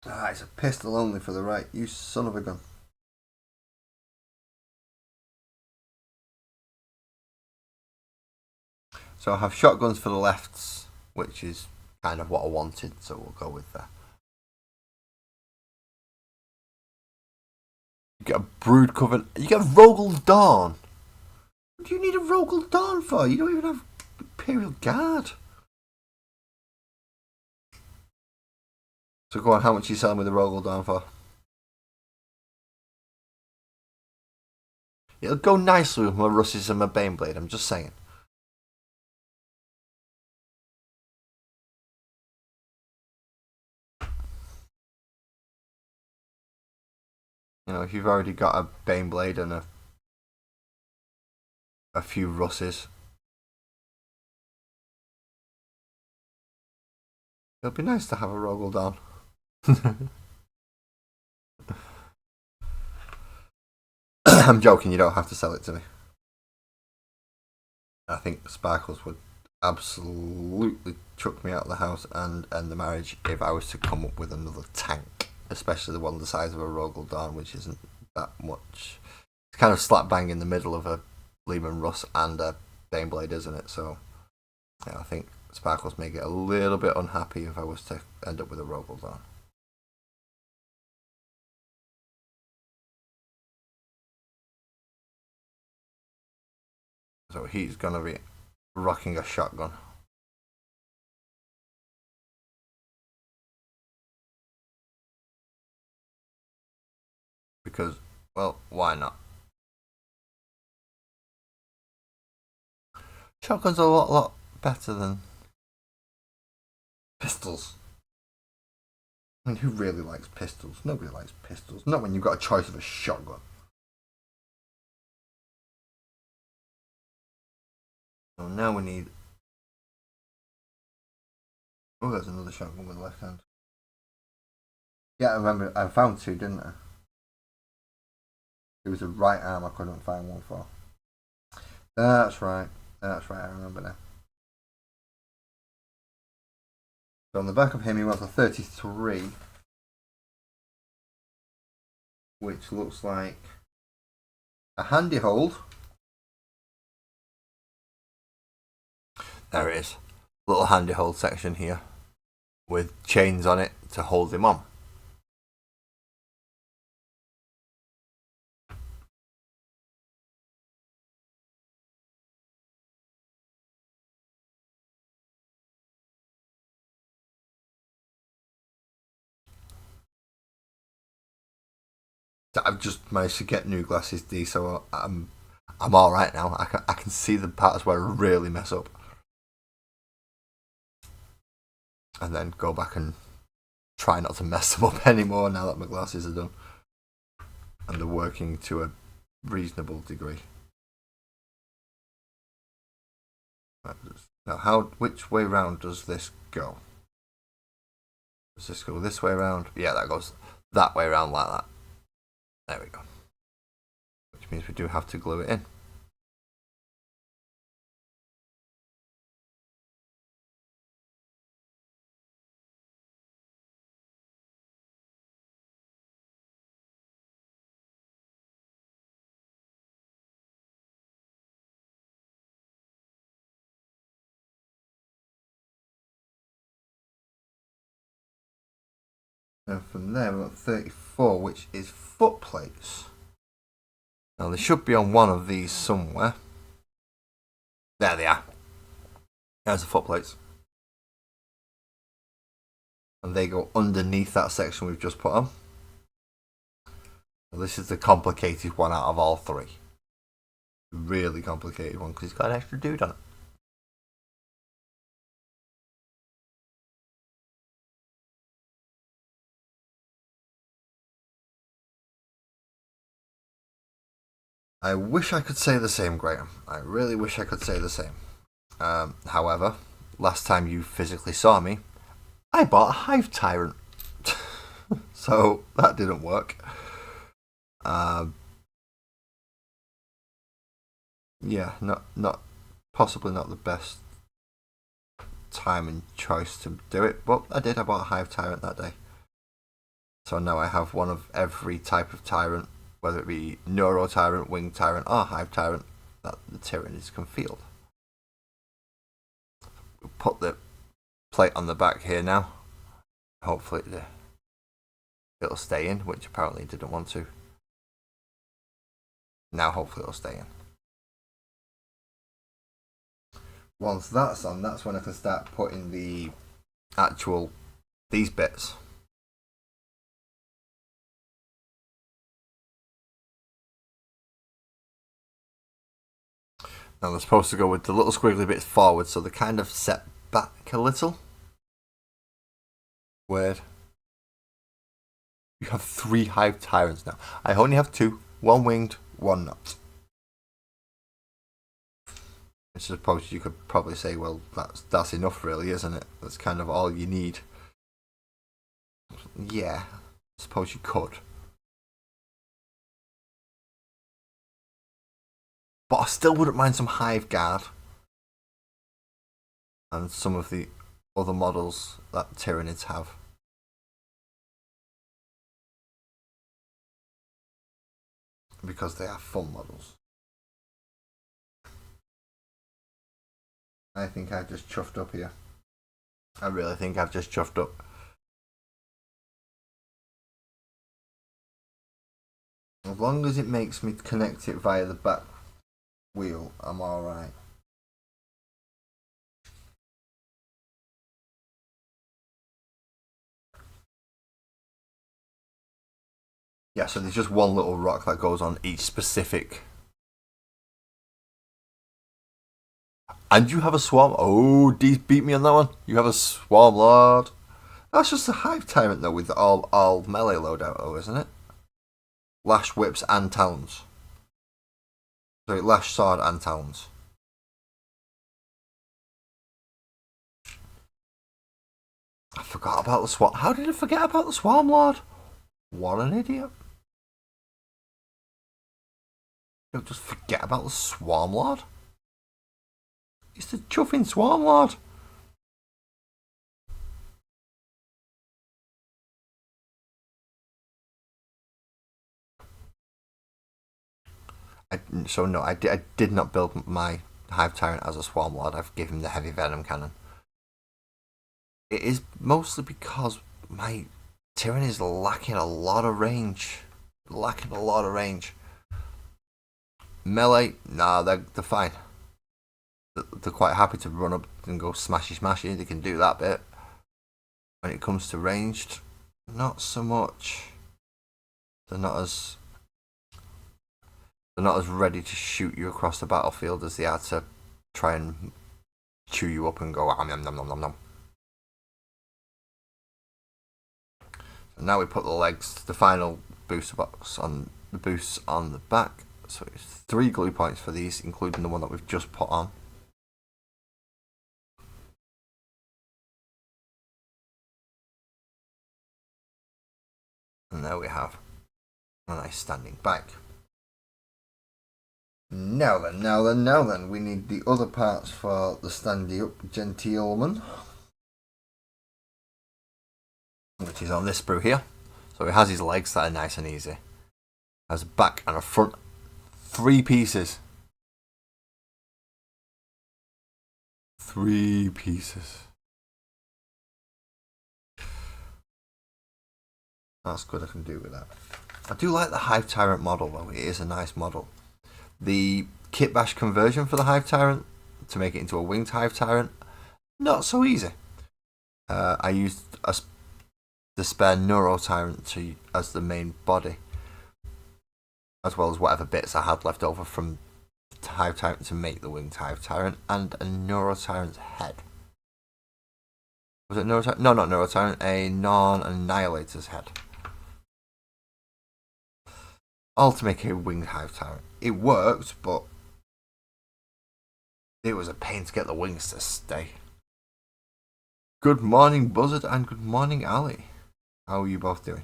Ah, it's a pistol only for the right. You son of a gun. So I have shotguns for the lefts, which is kind of what I wanted, so we'll go with that. You get a Brood Coven. You get a Rogel Dawn. What do you need a Rogel Dawn for? You don't even have Imperial Guard. So go on, how much are you selling with the Rogel Dawn for? It'll go nicely with my Russes and my Baneblade, I'm just saying. You know, if you've already got a Baneblade and a few Russes, It'll be nice to have a Rogel down. I'm joking, you don't have to sell it to me. I think Sparkles would absolutely chuck me out of the house and end the marriage if I was to come up with another tank, especially the one the size of a Rogel Dawn, which isn't that much. It's kind of slap bang in the middle of a Lehman Russ and a Baneblade, isn't it? So yeah, I think Sparkles may get a little bit unhappy if I was to end up with a Rogel Dawn. So he's gonna be rocking a shotgun. Because, well, why not? Shotgun's a lot better than pistols. I mean, who really likes pistols? Nobody likes pistols. Not when you've got a choice of a shotgun. So now we need... Oh, there's another shotgun with the left hand. Yeah, I remember. I found two, didn't I? It was a right arm I couldn't find one for. That's right. That's right, I remember now. So on the back of him, he wants a 33. Which looks like a handy hold. There it is. Little handy hold section here with chains on it to hold him on. I've just managed to get new glasses D, so I'm all right now. I can see the parts where I really mess up, and then go back and try not to mess them up anymore now that my glasses are done and they're working to a reasonable degree. Now, which way round does this go? Does this go this way round? Yeah, that goes that way round like that. There we go. Which means we do have to glue it in. And from there we've got 34, which is foot plates. Now they should be on one of these somewhere. There they are. There's the foot plates. And they go underneath that section we've just put on. Well, this is the complicated one out of all three. Really complicated one because it's got an extra dude on it. I wish I could say the same, Graham. I really wish I could say the same. However, last time you physically saw me, I bought a Hive Tyrant. So that didn't work. Yeah, not possibly not the best time and choice to do it, but I did. I bought a Hive Tyrant that day. So now I have one of every type of Tyrant, whether it be Neuro Tyrant, Wing Tyrant, or Hive Tyrant, that the Tyranids can field. We'll put the plate on the back here now. Hopefully it'll stay in, which apparently it didn't want to. Now hopefully it'll stay in. Once that's on, that's when I can start putting the actual, these bits. Now they're supposed to go with the little squiggly bits forward, so they're kind of set back a little. Weird. You have 3 Hive Tyrants now. I only have 2. 1 winged, 1 not. I suppose you could probably say, well, that's enough really, isn't it? That's kind of all you need. Yeah, I suppose you could. But I still wouldn't mind some Hive Guard and some of the other models that Tyranids have. Because they are fun models. I think I've just chuffed up here. I really think I've just chuffed up. As long as it makes me connect it via the back wheel, I'm alright. Yeah, so there's just one little rock that goes on each specific. And you have a Swarm. Oh, Deez beat me on that one. You have a Swarm Lord. That's just a Hive Tyrant though, with all melee loadout though, isn't it? Lash, whips, and talons. Sorry, lash, sword, and talons. I forgot about the Swarm. How did I forget about the Swarm Lord? What an idiot. Don't just forget about the Swarm Lord. It's the chuffing Swarm Lord. I did not build my Hive Tyrant as a Swarm Lord. I've given him the heavy venom cannon. It is mostly because my Tyrann is lacking a lot of range. Melee, nah, they're fine. They're quite happy to run up and go smashy. They can do that bit. When it comes to ranged, not so much. They're not as ready to shoot you across the battlefield as they are to try and chew you up and go nom nom nom nom nom. So now we put the legs, the final booster box on the boosts on the back. So it's 3 glue points for these, including the one that we've just put on. And there we have a nice standing back. Now then, we need the other parts for the standy up gentleman, which is on this sprue here. So it has his legs that are nice and easy. Has a back and a front. 3 pieces. 3 pieces. That's good I can do with that. I do like the Hive Tyrant model though, it is a nice model. The kit bash conversion for the Hive Tyrant to make it into a winged Hive Tyrant, not so easy. I used the spare Neuro Tyrant as the main body, as well as whatever bits I had left over from the Hive Tyrant to make the winged Hive Tyrant, and a Neuro Tyrant's head. Was it Neuro Tyrant? No, not Neuro Tyrant, a Non-Annihilator's head. All to make a winged Hive Tyrant. It worked, but it was a pain to get the wings to stay. Good morning, Buzzard, and good morning, Ali. How are you both doing?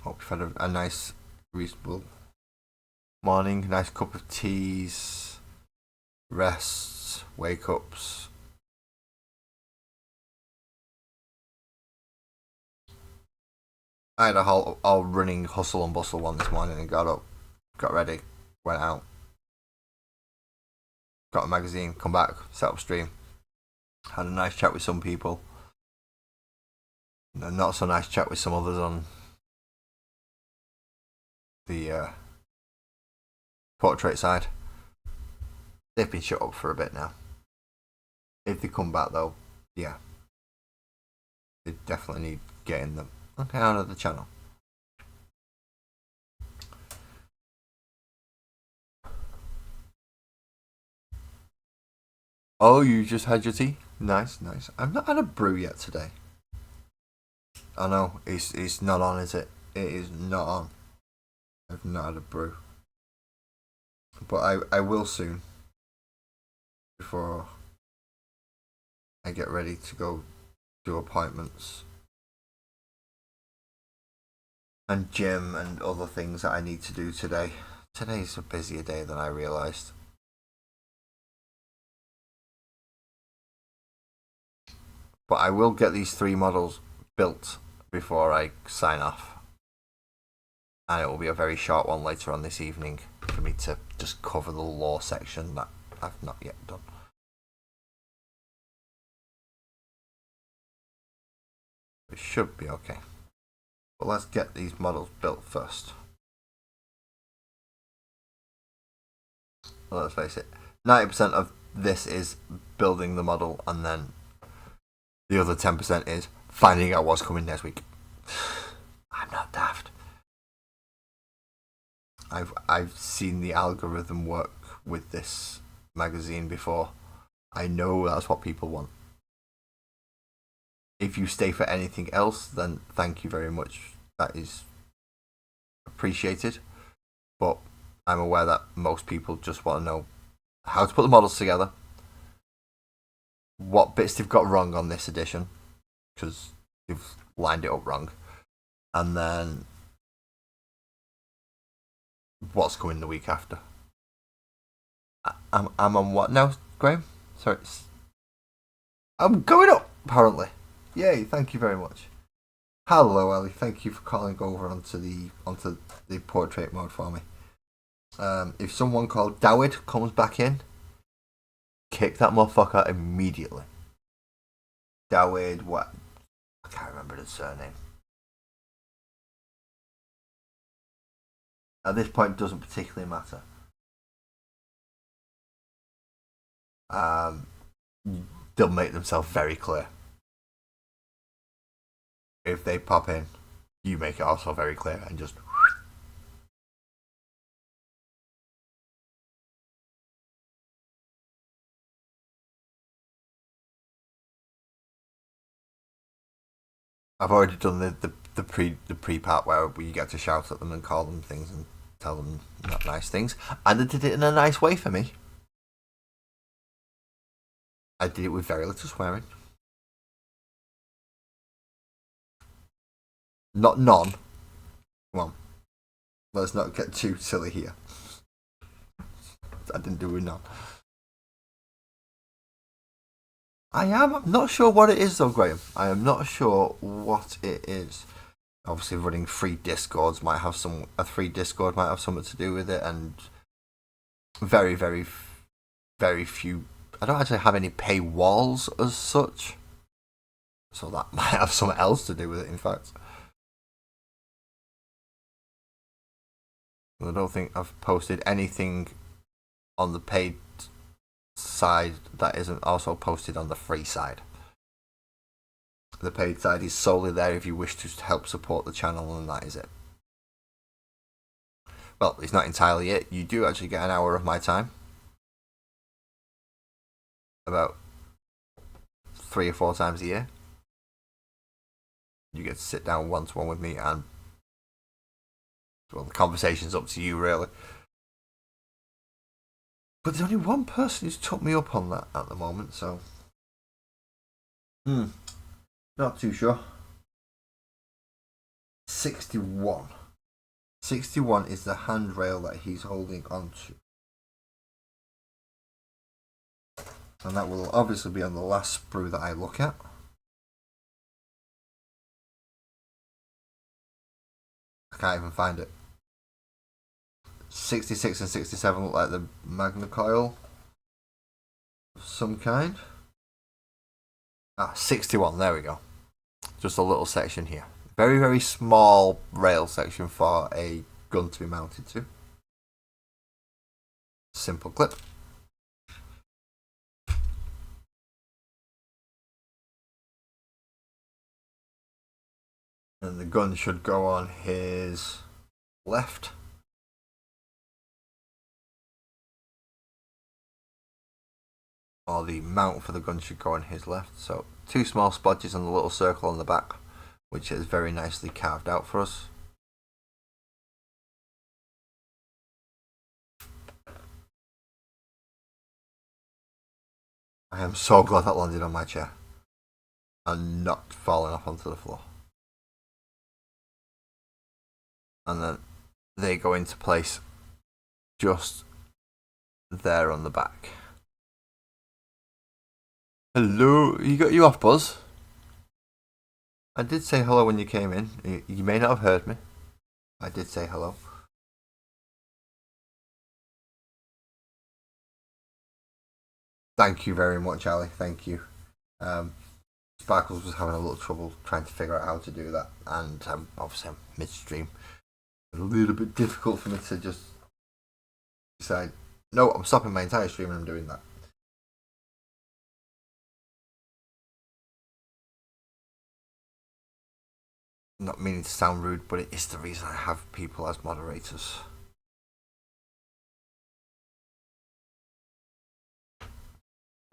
Hope you've had a nice, reasonable morning, nice cup of teas, rests, wake ups. I had a whole all running hustle and bustle one this morning and got up, got ready, went out, got a magazine, come back, set up stream, had a nice chat with some people, a not so nice chat with some others on the portrait side. They've been shut up for a bit now. If they come back though, yeah, they definitely need getting them. Okay, out of the channel. Oh, you just had your tea? Nice. I've not had a brew yet today. I know, it's not on, is it? It is not on. I've not had a brew. But I will soon. Before I get ready to go do appointments and gym and other things that I need to do today. Today's a busier day than I realised. But I will get these 3 models built before I sign off. And it will be a very short one later on this evening for me to just cover the lore section that I've not yet done. It should be okay. But let's get these models built first. Well, let's face it, 90% of this is building the model, and then the other 10% is finding out what's coming next week. I'm not daft. I've seen the algorithm work with this magazine before. I know that's what people want. If you stay for anything else, then thank you very much. That is appreciated. But I'm aware that most people just want to know how to put the models together, what bits they've got wrong on this edition, because they've lined it up wrong, and then what's coming the week after. I'm on what now, Graham? Sorry, I'm going up apparently. Yay! Thank you very much. Hello, Ellie. Thank you for calling over onto the portrait mode for me. If someone called Dawid comes back in, kick that motherfucker immediately. Dawid, what? I can't remember the surname. At this point, it doesn't particularly matter. They'll make themselves very clear. If they pop in, you make it also very clear and just. I've already done the pre part where you get to shout at them and call them things and tell them not nice things, and they did it in a nice way for me. I did it with very little swearing. Not none. Come on. Let's not get too silly here. I didn't do it none. I'm not sure what it is though, Graham. I am not sure what it is. Obviously, running 3 Discords might have a 3 Discord might have something to do with it, and very, very, very few. I don't actually have any paywalls as such, so that might have something else to do with it. In fact, I don't think I've posted anything on the paid side that isn't also posted on the free side. The paid side is solely there if you wish to help support the channel, and that is it. Well, it's not entirely it. You do actually get an hour of my time. About 3 or 4 times a year. You get to sit down one-to-one with me, and well, the conversation's up to you, really. But there's only one person who's took me up on that at the moment, so. Not too sure. 61. 61 is the handrail that he's holding onto. And that will obviously be on the last sprue that I look at. I can't even find it. 66 and 67 look like the Magna coil of some kind. 61, there we go. Just a little section here. Very, very small rail section for a gun to be mounted to. Simple clip. And the gun should go on his left. Or the mount for the gun should go on his left. So 2 small splodges and the little circle on the back, which is very nicely carved out for us. I am so glad that landed on my chair and not falling off onto the floor. and then they go into place just there on the back. Hello, you off, Buzz? I did say hello when you came in. You may not have heard me. I did say hello. Thank you very much, Ali. Thank you. Sparkles was having a little trouble trying to figure out how to do that, and obviously I'm midstream. It's a little bit difficult for me to just decide, no, I'm stopping my entire stream and I'm doing that. Not meaning to sound rude, but it is the reason I have people as moderators.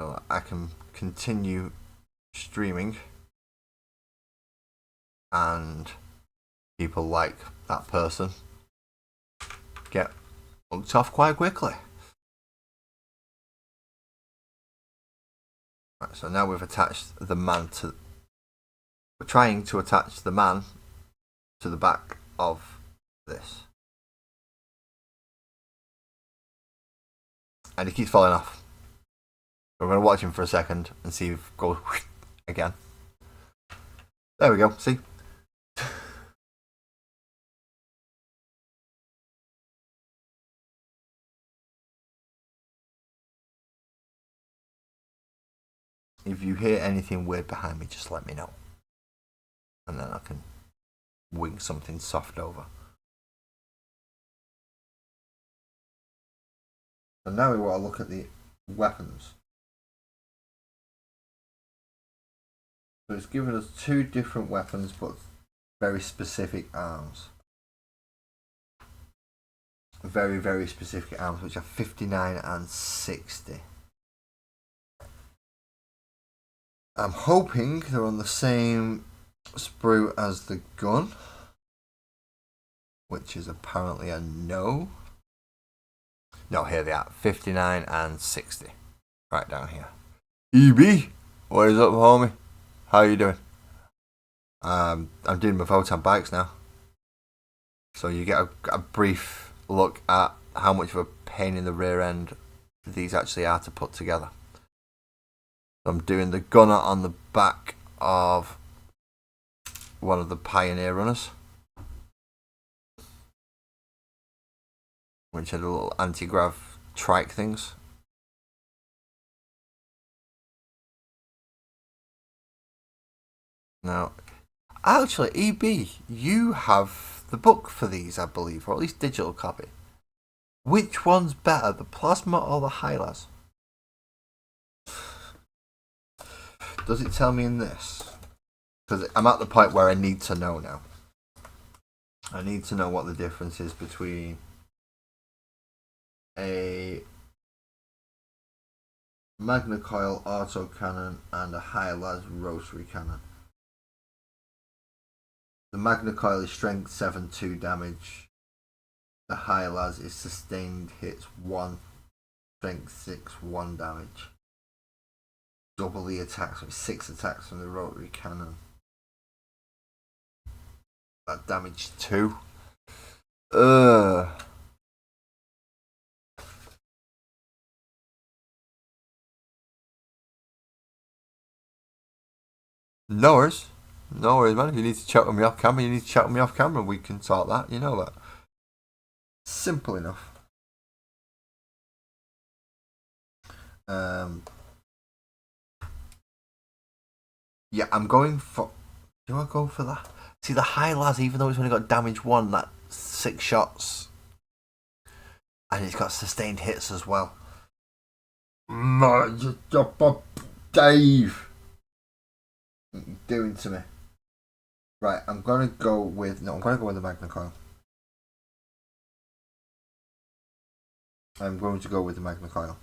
So I can continue streaming and people like that person get looked off quite quickly. Right, so now we've attached the man to... We're trying to attach the man to the back of this. And he keeps falling off. We're going to watch him for a second and see if it goes again. There we go, see? If you hear anything weird behind me, just let me know. And then I can wing something soft over. And now we want to look at the weapons. So it's given us two different weapons, but very specific arms. Very, very specific arms, which are 59 and 60. I'm hoping they're on the same sprue as the gun, which is apparently a no. No, here they are, 59 and 60. Right down here. EB, what is up, homie? How are you doing? I'm doing my photon bikes now. So you get a brief look at how much of a pain in the rear end these actually are to put together. So I'm doing the gunner on the back of one of the Pioneer runners, which are the little anti-grav trike things. Now, actually, EB, you have the book for these, I believe, or at least digital copy. Which one's better, the plasma or the high-las? Does it tell me in this? Because I'm at the point where I need to know now. I need to know what the difference is between a Magna Coil autocannon and a high-las rotary cannon. The Magna Coil is strength 7-2 damage. The high-las is sustained hits 1, strength 6-1 damage. Double the attacks with 6 attacks from the rotary cannon. That damage 2. No worries. No worries, man. If you need to chat with me off camera, you need to chat with me off camera. We can sort that. You know that. Simple enough. Yeah, I'm going for... Do I go for that? See, the high-las, even though it's only got damage 1, that's 6 shots. And it's got sustained hits as well. Dave! What are you doing to me? Right, I'm going to go with... No, I'm going to go with the Magna Coil. I'm going to go with the Magna Coil.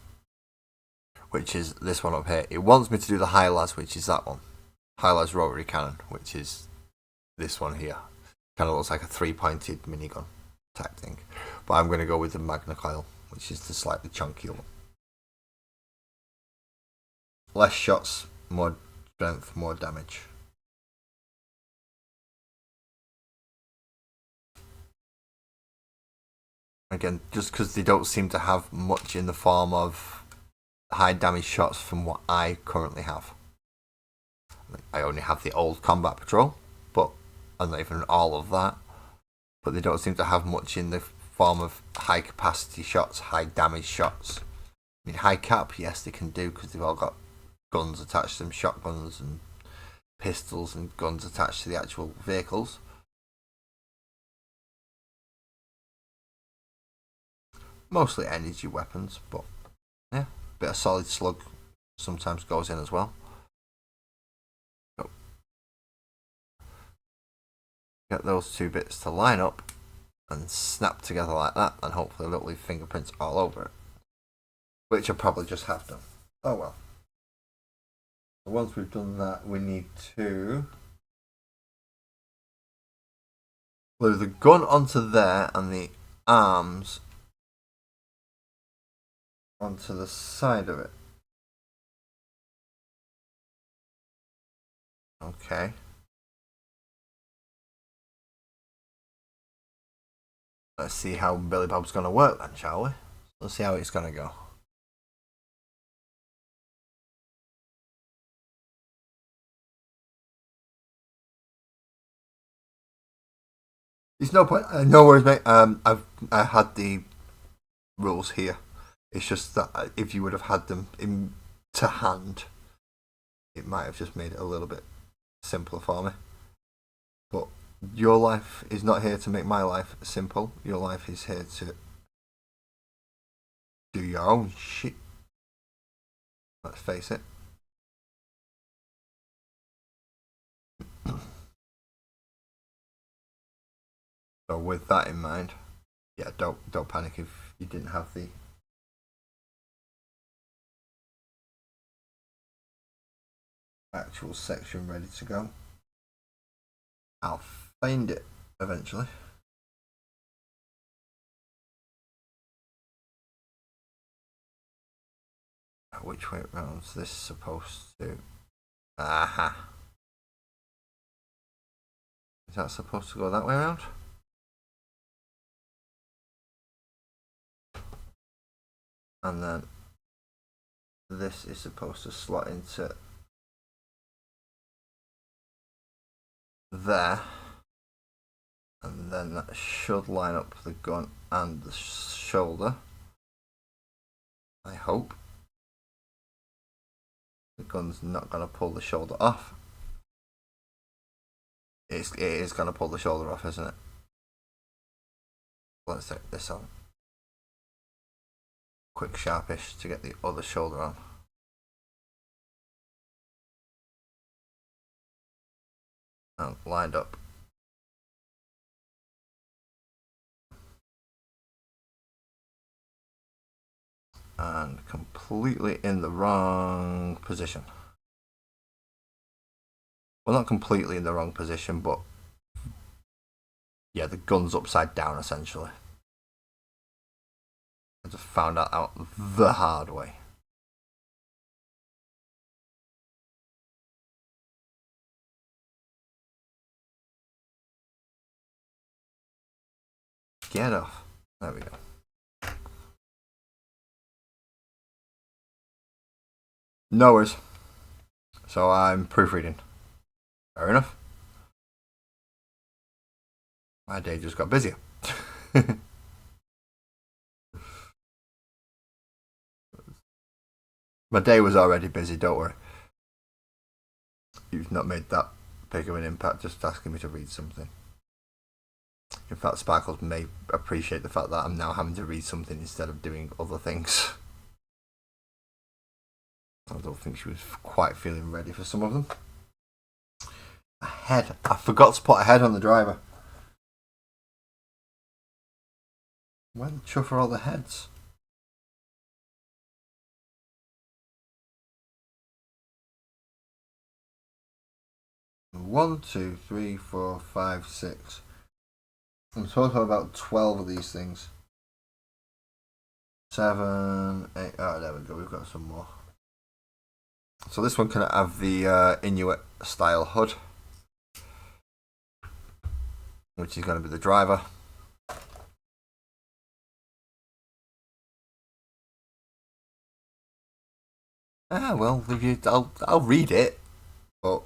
Which is this one up here. It wants me to do the high-las, which is that one. High-las rotary cannon, which is this one here. Kind of looks like a 3-pointed minigun type thing. But I'm going to go with the Magna Coil, which is the slightly chunkier one. Less shots, more strength, more damage. Again, just because they don't seem to have much in the form of high damage shots from what I currently have. I only have the old combat patrol, but and not even all of that. But they don't seem to have much in the form of high capacity shots, high damage shots. I mean, high cap, yes, they can do because they've all got guns attached to them, shotguns and pistols and guns attached to the actual vehicles. Mostly energy weapons, but yeah, a bit of solid slug sometimes goes in as well. So, get those two bits to line up and snap together like that, and hopefully they'll leave fingerprints all over it. Which I probably just have done. Oh well. Once we've done that, we need to glue the gun onto there and the arms onto the side of it. Okay. Let's see how Billy Bob's going to work then, shall we? Let's see how it's going to go. There's no point. No worries, mate. I had the rules here. It's just that if you would have had them in to hand, it might have just made it a little bit simpler for me. But your life is not here to make my life simple. Your life is here to do your own shit. Let's face it. So with that in mind, yeah, don't panic if you didn't have the actual section ready to go. I'll find it eventually. Which way around is this supposed to? Aha. Is that supposed to go that way around? And then this is supposed to slot into there, and then that should line up the gun and the shoulder. I hope the gun's not going to pull the shoulder off. It is going to pull the shoulder off, isn't it? Let's take this on. Quick sharpish to get the other shoulder on. And lined up. And completely in the wrong position. Well, not completely in the wrong position, but yeah, the gun's upside down essentially. I just found that out the hard way. Get off. There we go. No worries. So I'm proofreading. Fair enough. My day just got busier. My day was already busy, don't worry. You've not made that big of an impact just asking me to read something. In fact, Sparkles may appreciate the fact that I'm now having to read something instead of doing other things. I don't think she was quite feeling ready for some of them. A head. I forgot to put a head on the driver. Where the chuff are all the heads? One, two, three, 4, 5, 6. I'm supposed to have about 12 of these things. 7, 8. Oh, there we go. We've got some more. So this one can have the Inuit style hood, which is going to be the driver. Well, if you, I'll read it, but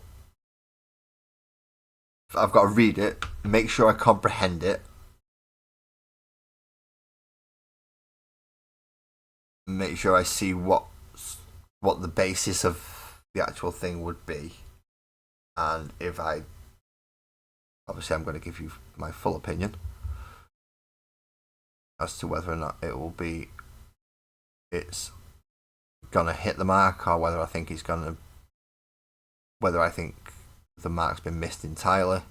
I've got to read it, make sure I comprehend it, make sure I see what the basis of the actual thing would be, and if I, obviously, I'm going to give you my full opinion as to whether or not it's gonna hit the mark, or whether I think the mark's been missed entirely,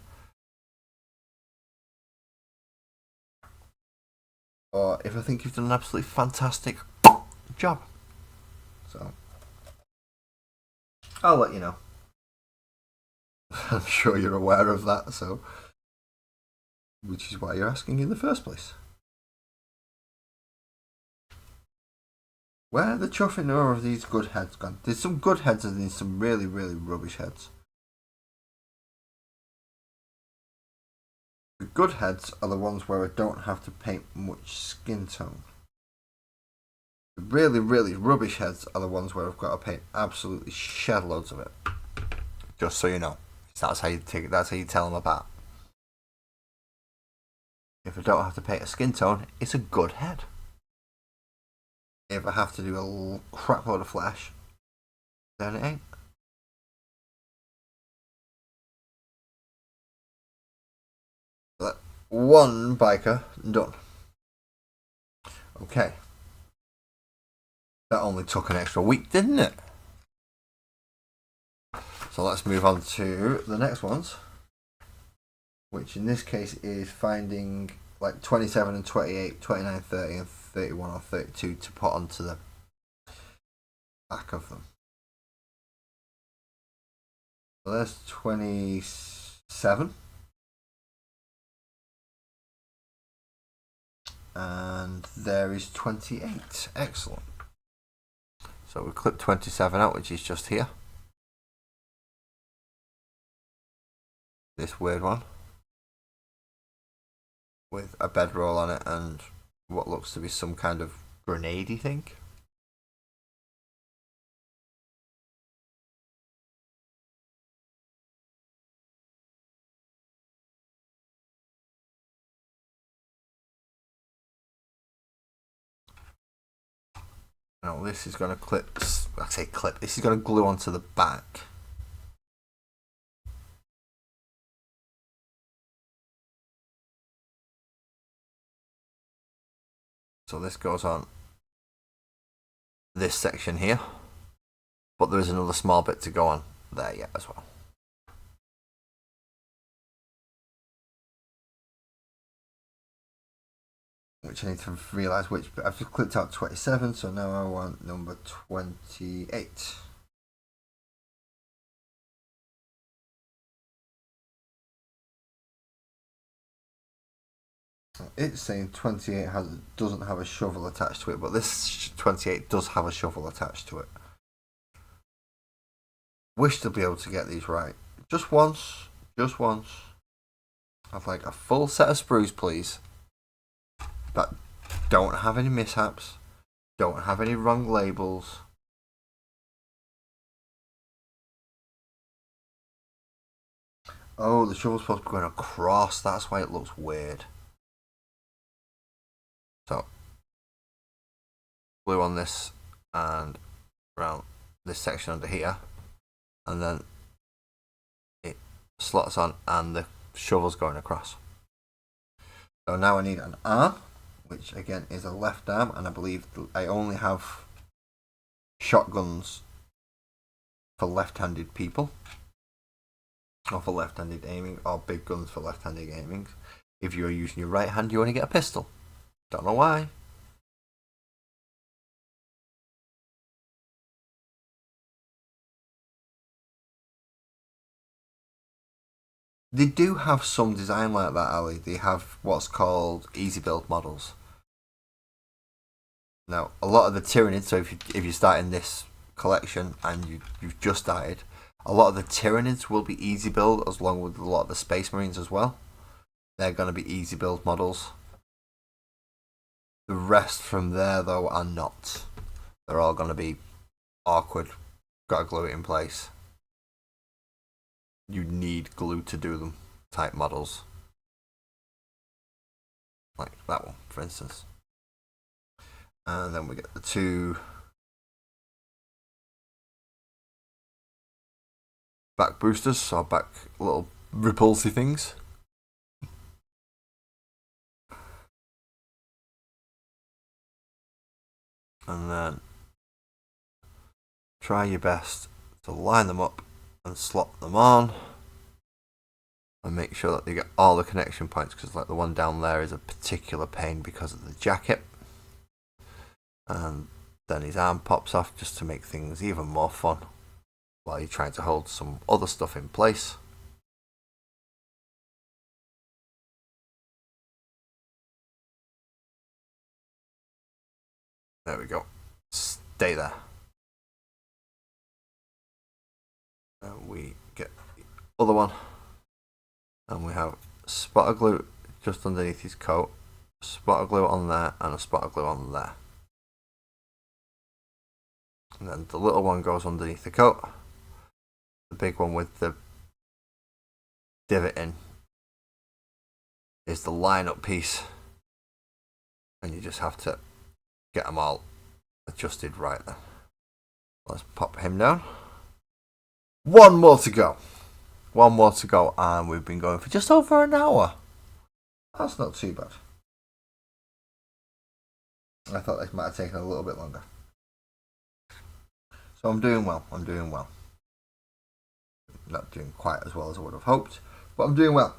or if I think you've done an absolutely fantastic job. So I'll let you know. I'm sure you're aware of that, so which is why you're asking in the first place. Where the chuffing are of these good heads gone? There's some good heads and there's some really, really rubbish heads. The good heads are the ones where I don't have to paint much skin tone. The really, really rubbish heads are the ones where I've got to paint absolutely shed loads of it. Just so you know. That's how you tell them apart. If I don't have to paint a skin tone, it's a good head. If I have to do a crap load of flesh, then it ain't. But one biker done. Okay. That only took an extra week, didn't it? So let's move on to the next ones, which in this case is finding like 27 and 28, 29, 30 and 31 or 32 to put onto the back of them. So there's 27. And there is 28. Excellent. So we clip 27 out, which is just here. This weird one. With a bedroll on it and what looks to be some kind of grenade-y thing. Now this is going to clip, this is going to glue onto the back. So this goes on this section here, but there is another small bit to go on there yet as well. Which I need to realise which, but I've just clicked out 27, so now I want number 28. It's saying 28 doesn't have a shovel attached to it, but this 28 does have a shovel attached to it. Wish to be able to get these right. Just once. I'd like a full set of sprues, please. That don't have any mishaps. Don't have any wrong labels. Oh, the shovel's supposed to be going across. That's why it looks weird. So, glue on this and around this section under here, and then it slots on and the shovel's going across. So now I need an arm, which again is a left arm, and I believe I only have shotguns for left-handed people, or for left-handed aiming, or big guns for left-handed aiming. If you're using your right hand, you only get a pistol. Don't know why. They do have some design like that, Ali. They have what's called easy build models. Now, a lot of the Tyranids, so if you're starting this collection and you've just started, a lot of the Tyranids will be easy build, as long with a lot of the Space Marines as well. They're going to be easy build models. The rest from there, though, are not. They're all going to be awkward. Got to glue it in place. You need glue to do them type models. Like that one, for instance. And then we get the two back boosters, or back little repulsy things. And then try your best to line them up and slot them on. And make sure that you get all the connection points, because like the one down there is a particular pain because of the jacket. And then his arm pops off just to make things even more fun while you're trying to hold some other stuff in place. There we go. Stay there. And we get the other one. And we have a spot of glue just underneath his coat, a spot of glue on there, and a spot of glue on there. And then the little one goes underneath the coat. The big one with the divot in is the line-up piece. And you just have to get them all adjusted right then. Let's pop him down. One more to go. One more to go, and we've been going for just over an hour. That's not too bad. I thought this might have taken a little bit longer. So I'm doing well. I'm doing well. Not doing quite as well as I would have hoped, but I'm doing well.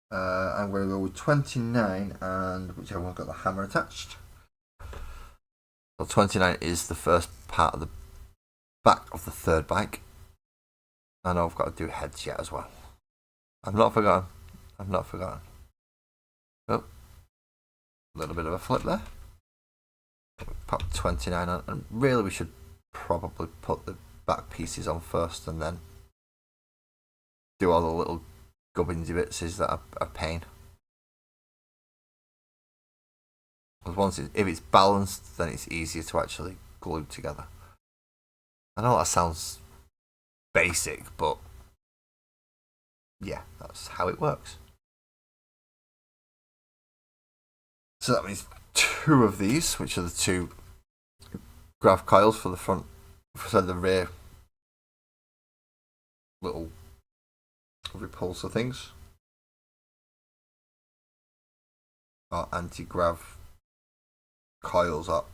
I'm going to go with 29, and whichever one's got the hammer attached. So 29 is the first part of the back of the third bike. I know I've got to do heads yet as well. I've not forgotten. I've not forgotten. Oh, a little bit of a flip there. Pop 29 on, and really we should probably put the back pieces on first and then do all the little gubbins bits that are a pain. Because once if it's balanced, then it's easier to actually glue together. I know that sounds basic, but yeah, that's how it works. So that means two of these, which are the two grav coils for the front, for the rear little repulsor things, or anti-grav coils, or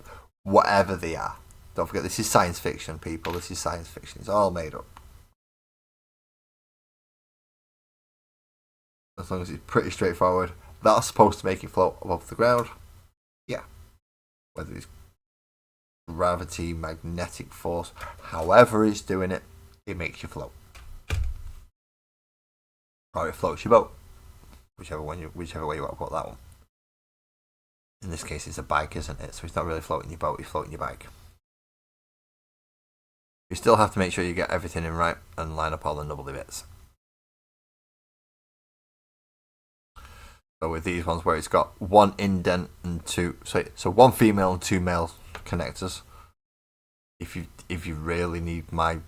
whatever they are. Don't forget, this is science fiction, people. This is science fiction. It's all made up. As long as it's pretty straightforward. That's supposed to make it float above the ground. Yeah. Whether it's gravity, magnetic force, however it's doing it, it makes you float. Or it floats your boat. Whichever way you want to put that one. In this case, it's a bike, isn't it? So it's not really floating your boat, it's floating your bike. You still have to make sure you get everything in right and line up all the nubbly bits. So with these ones where it's got one indent and two, so one female and two male connectors. If you really need my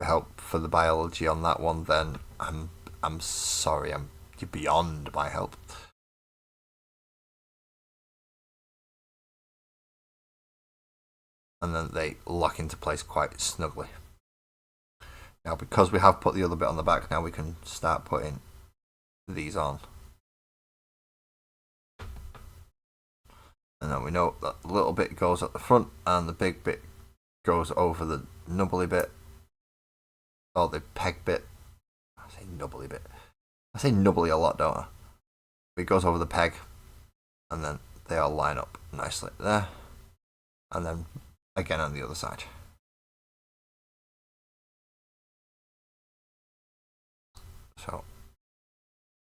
help for the biology on that one, then I'm sorry, you're beyond my help. And then they lock into place quite snugly. Now, because we have put the other bit on the back, now we can start putting these on. And then we know that the little bit goes at the front and the big bit goes over the nubbly bit, or the peg bit. I say nubbly bit. I say nubbly a lot, don't I? It goes over the peg, and then they all line up nicely there, and then again on the other side. So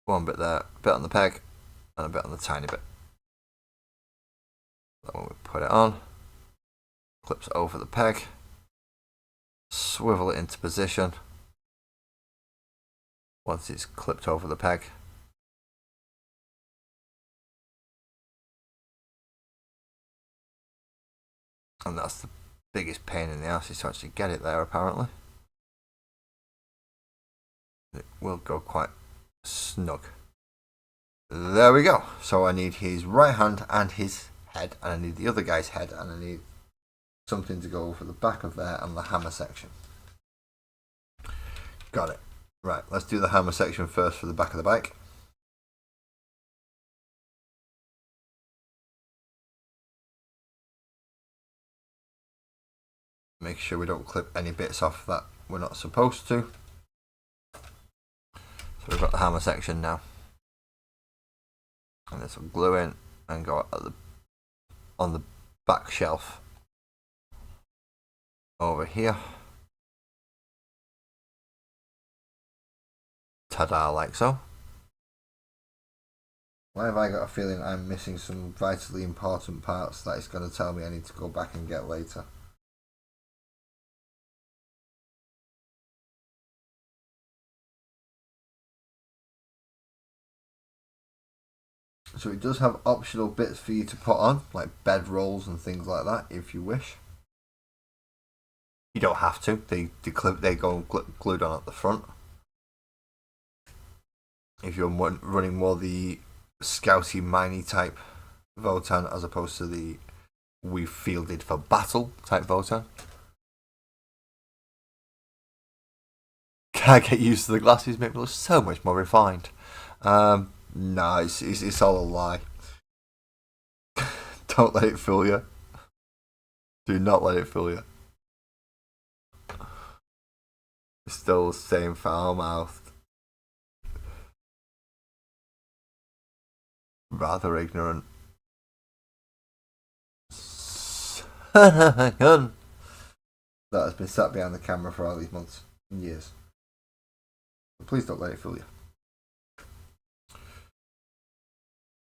one bit there, a bit on the peg, and a bit on the tiny bit. Then when we put it on, clips over the peg, swivel it into position. Once it's clipped over the peg, and that's the biggest pain in the ass is to actually get it there, apparently. It will go quite snug. There we go. So I need his right hand and his head, and I need the other guy's head, and I need something to go over the back of there and the hammer section. Got it. Right, let's do the hammer section first for the back of the bike. Make sure we don't clip any bits off that we're not supposed to. So we've got the hammer section now. And this will glue in and go on the back shelf over here. Ta-da, like so. Why have I got a feeling I'm missing some vitally important parts that it's going to tell me I need to go back and get later? So it does have optional bits for you to put on, like bed rolls and things like that, if you wish. You don't have to. They go glued on at the front. If you're running more the scouty, miney type Votan as opposed to the we fielded for battle type Votan. Can't get used to the glasses, make me look so much more refined. No, it's all a lie. Don't let it fool you. Do not let it fool you. It's still the same foul-mouthed, rather ignorant gun that has been sat behind the camera for all these months and years. But please don't let it fool you.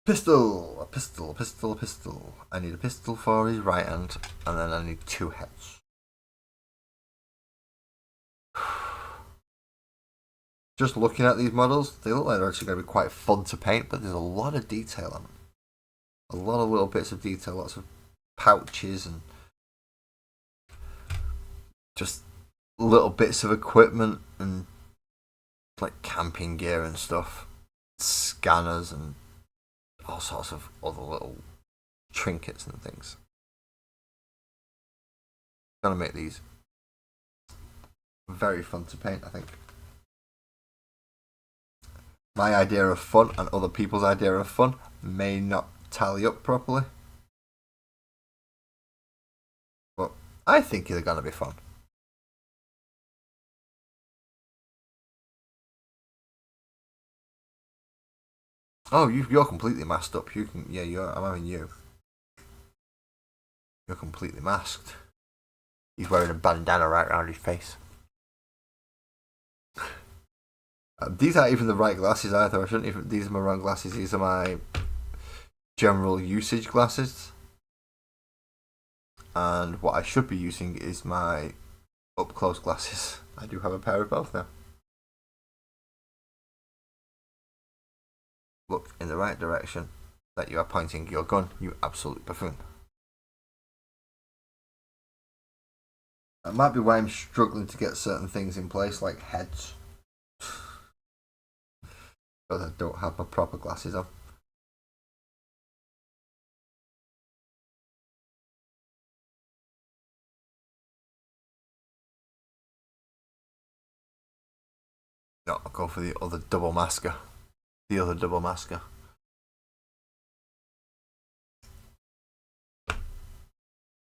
Pistol, a pistol, a pistol, a pistol. I need a pistol for his right hand, and then I need 2 heads. Just looking at these models, they look like they're actually going to be quite fun to paint, but there's a lot of detail on them. A lot of little bits of detail, lots of pouches and just little bits of equipment and like camping gear and stuff, scanners and all sorts of other little trinkets and things. Gonna make these very fun to paint, I think. My idea of fun and other people's idea of fun may not tally up properly, but I think they're gonna be fun. Oh, you're completely masked up. You can, yeah, I'm having you. You're completely masked. He's wearing a bandana right around his face. These aren't even the right glasses either. I shouldn't even. These are my wrong glasses. These are my general usage glasses. And what I should be using is my up close glasses. I do have a pair of both now. Look in the right direction that you are pointing your gun, you absolute buffoon. That might be why I'm struggling to get certain things in place, like heads. Because I don't have my proper glasses on. No, I'll go for the other double masker. The other double masker.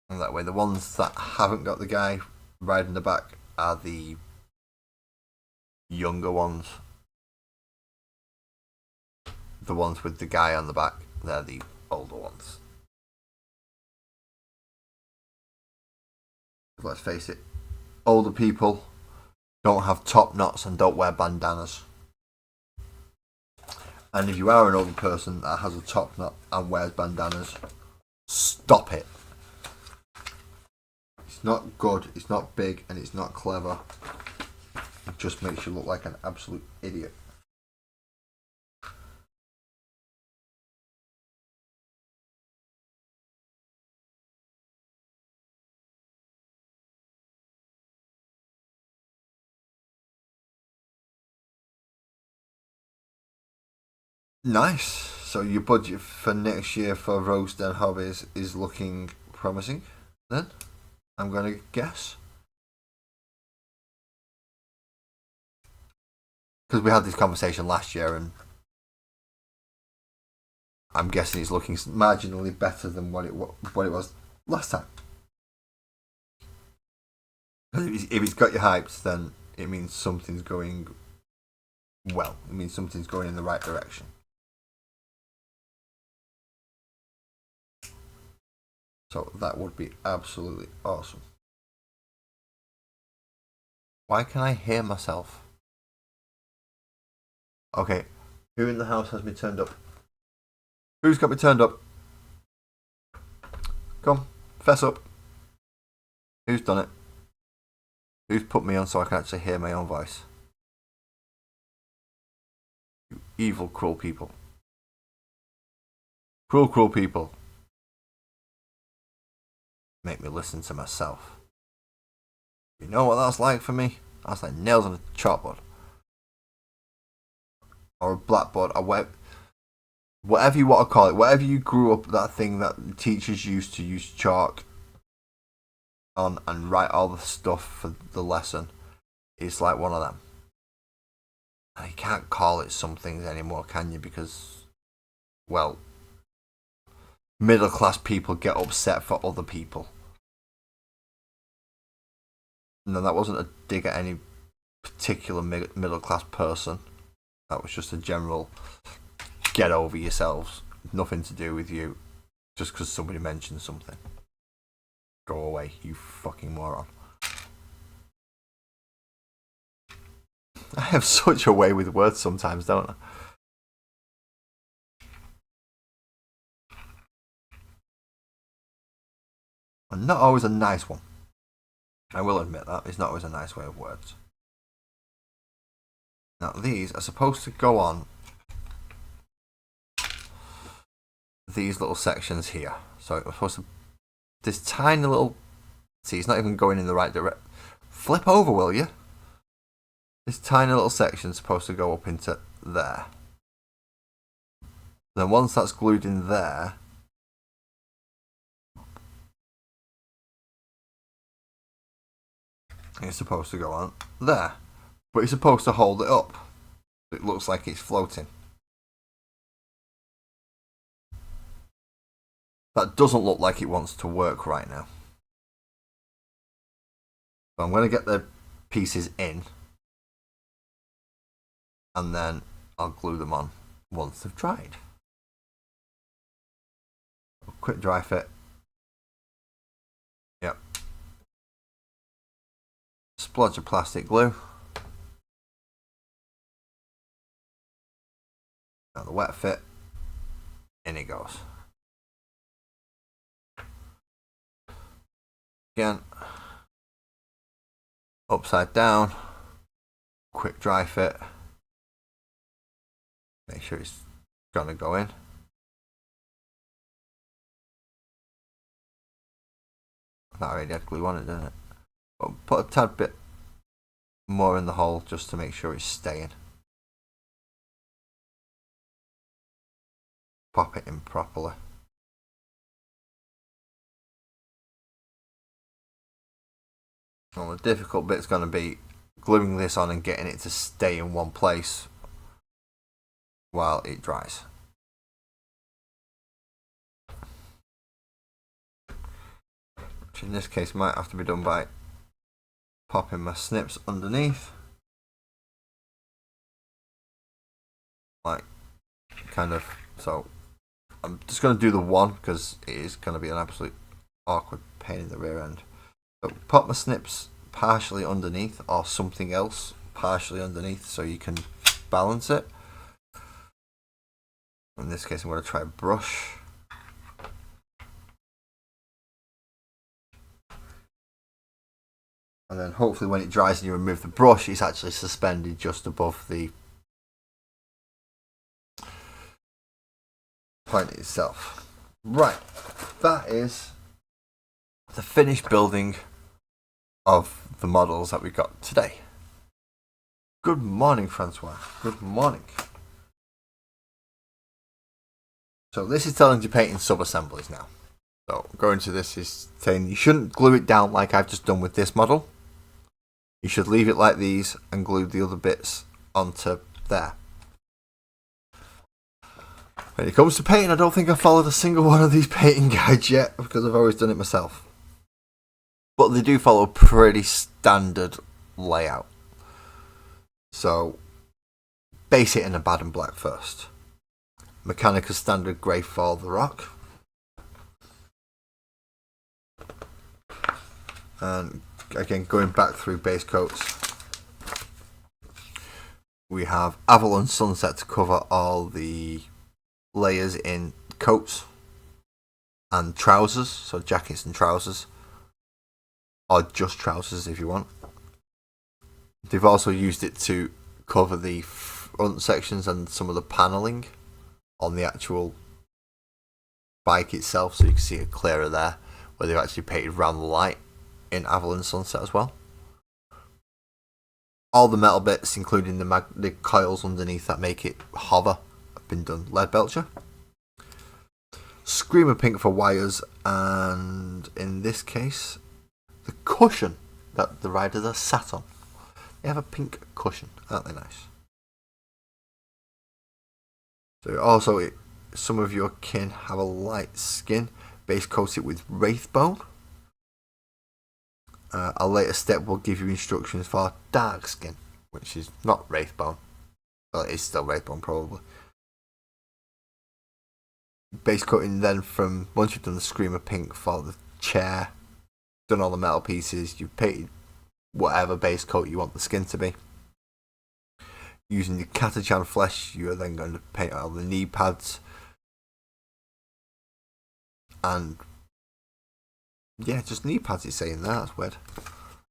And that way the ones that haven't got the guy riding the back are the younger ones. The ones with the guy on the back, they're the older ones. Let's face it, older people don't have top knots and don't wear bandanas. And if you are an older person that has a top knot and wears bandanas, stop it. It's not good, it's not big, and it's not clever. It just makes you look like an absolute idiot. Nice. So your budget for next year for roast and hobbies is looking promising. Then I'm going to guess because we had this conversation last year, and I'm guessing it's looking marginally better than what it was last time. If it's got you hyped, then it means something's going well. It means something's going in the right direction. So that would be absolutely awesome. Why can I hear myself? Okay, who in the house has me turned up? Who's got me turned up? Come, fess up. Who's done it? Who's put me on so I can actually hear my own voice? You evil, cruel people. Cruel, cruel people. Make me listen to myself. You know what that's like for me? That's like nails on a chalkboard. Or a blackboard, or whatever you want to call it. Whatever you grew up, that thing that teachers used to use chalk on and write all the stuff for the lesson. It's like one of them. And you can't call it some things anymore, can you? Because, well, middle class people get upset for other people. No, that wasn't a dig at any particular middle class person. That was just a general get over yourselves. Nothing to do with you. Just because somebody mentioned something. Go away, you fucking moron. I have such a way with words sometimes, don't I? And not always a nice one. I will admit that. It's not always a nice way of words. Now, these are supposed to go on these little sections here. So we're supposed to... This tiny little... See, it's not even going in the right direction. Flip over, will you? This tiny little section is supposed to go up into there. Then once that's glued in there... It's supposed to go on there. But it's supposed to hold it up. It looks like it's floating. That doesn't look like it wants to work right now. So I'm going to get the pieces in. And then I'll glue them on once they've dried. Quick dry fit. Yep. Splodge of plastic glue. Now the wet fit. In it goes. Again. Upside down. Quick dry fit. Make sure it's gonna go in. That already had glue on it, didn't it? But put a tad bit more in the hole just to make sure it's staying. Pop it in properly. Well, the difficult bit's going to be gluing this on and getting it to stay in one place while it dries. Which in this case might have to be done by popping my snips underneath. Like, kind of, so I'm just going to do the one because it is going to be an absolute awkward pain in the rear end. So pop my snips partially underneath or something else partially underneath so you can balance it. In this case I'm going to try a brush. And then hopefully when it dries and you remove the brush, it's actually suspended just above the point itself. Right, that is the finished building of the models that we got today. Good morning, Francois. Good morning. So this is telling you painting sub-assemblies now. So going to this is saying you shouldn't glue it down like I've just done with this model. You should leave it like these and glue the other bits onto there. When it comes to painting, I don't think I've followed a single one of these painting guides yet because I've always done it myself. But they do follow a pretty standard layout. So base it in a bad and black first. Mechanica standard grey for the rock. And again, going back through base coats, we have Avalon Sunset to cover all the layers in coats and trousers, so jackets and trousers, or just trousers if you want. They've also used it to cover the front sections and some of the panelling on the actual bike itself, so you can see it clearer there, where they've actually painted around the light in Avalon Sunset as well. All the metal bits, including the coils underneath that make it hover, have been done lead belcher. Screamer pink for wires, and in this case, the cushion that the riders are sat on. They have a pink cushion, aren't they nice? So also, some of your kin have a light skin, base coated with wraithbone. A later step will give you instructions for dark skin, which is not wraithbone. Well, it is still wraithbone probably. Base coating then from, once you've done the Screamer pink for the chair, done all the metal pieces, you've painted whatever base coat you want the skin to be. Using the Catachan flesh, you are then going to paint all the knee pads. And yeah, just knee pads it's saying there, that's weird.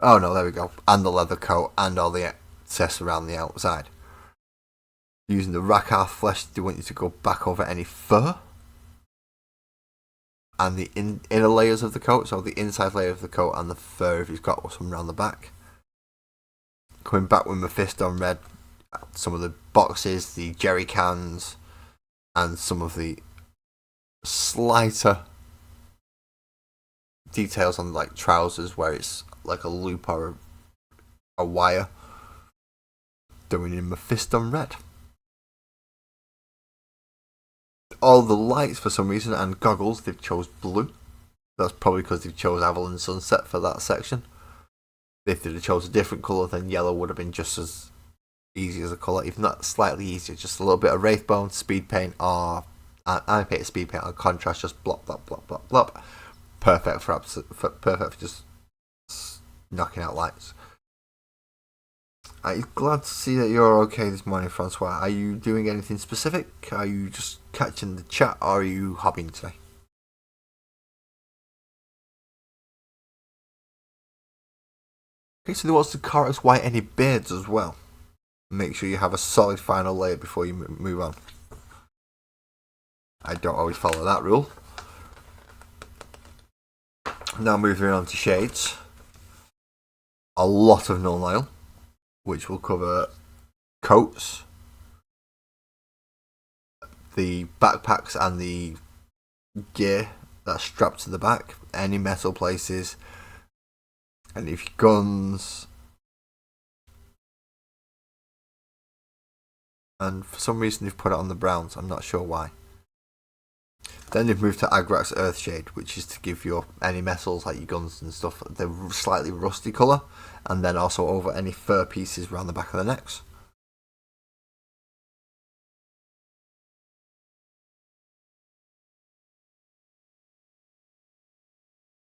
Oh no, there we go. And the leather coat and all the excess around the outside. Using the Rakarth flesh, they want you to go back over any fur and the inner layers of the coat, so the inside layer of the coat and the fur if you've got some around the back. Coming back with Mephisto red, some of the boxes, the jerry cans, and some of the slighter details on like trousers where it's like a loop or a wire, doing in Mephisto red. All the lights for some reason and goggles they've chose blue. That's probably because they've chose Avalon Sunset for that section. If they'd have chose a different colour, then yellow would have been just as easy as a colour, if not slightly easier. Just a little bit of wraithbone, speed paint, or I painted speed paint on contrast, just blop blop blop blop blop. Perfect for just knocking out lights. I'm glad to see that you're okay this morning, Francois. Are you doing anything specific? Are you just catching the chat, or are you hobbying today? Okay, so they want to chorus white any beards as well. Make sure you have a solid final layer before you move on. I don't always follow that rule. Now moving on to shades. A lot of null nail, which will cover coats, the backpacks and the gear that's strapped to the back, any metal places, and if guns. And for some reason they've put it on the browns, I'm not sure why. Then they've moved to Agrak's Earthshade, which is to give your any metals like your guns and stuff the slightly rusty colour, and then also over any fur pieces around the back of the necks.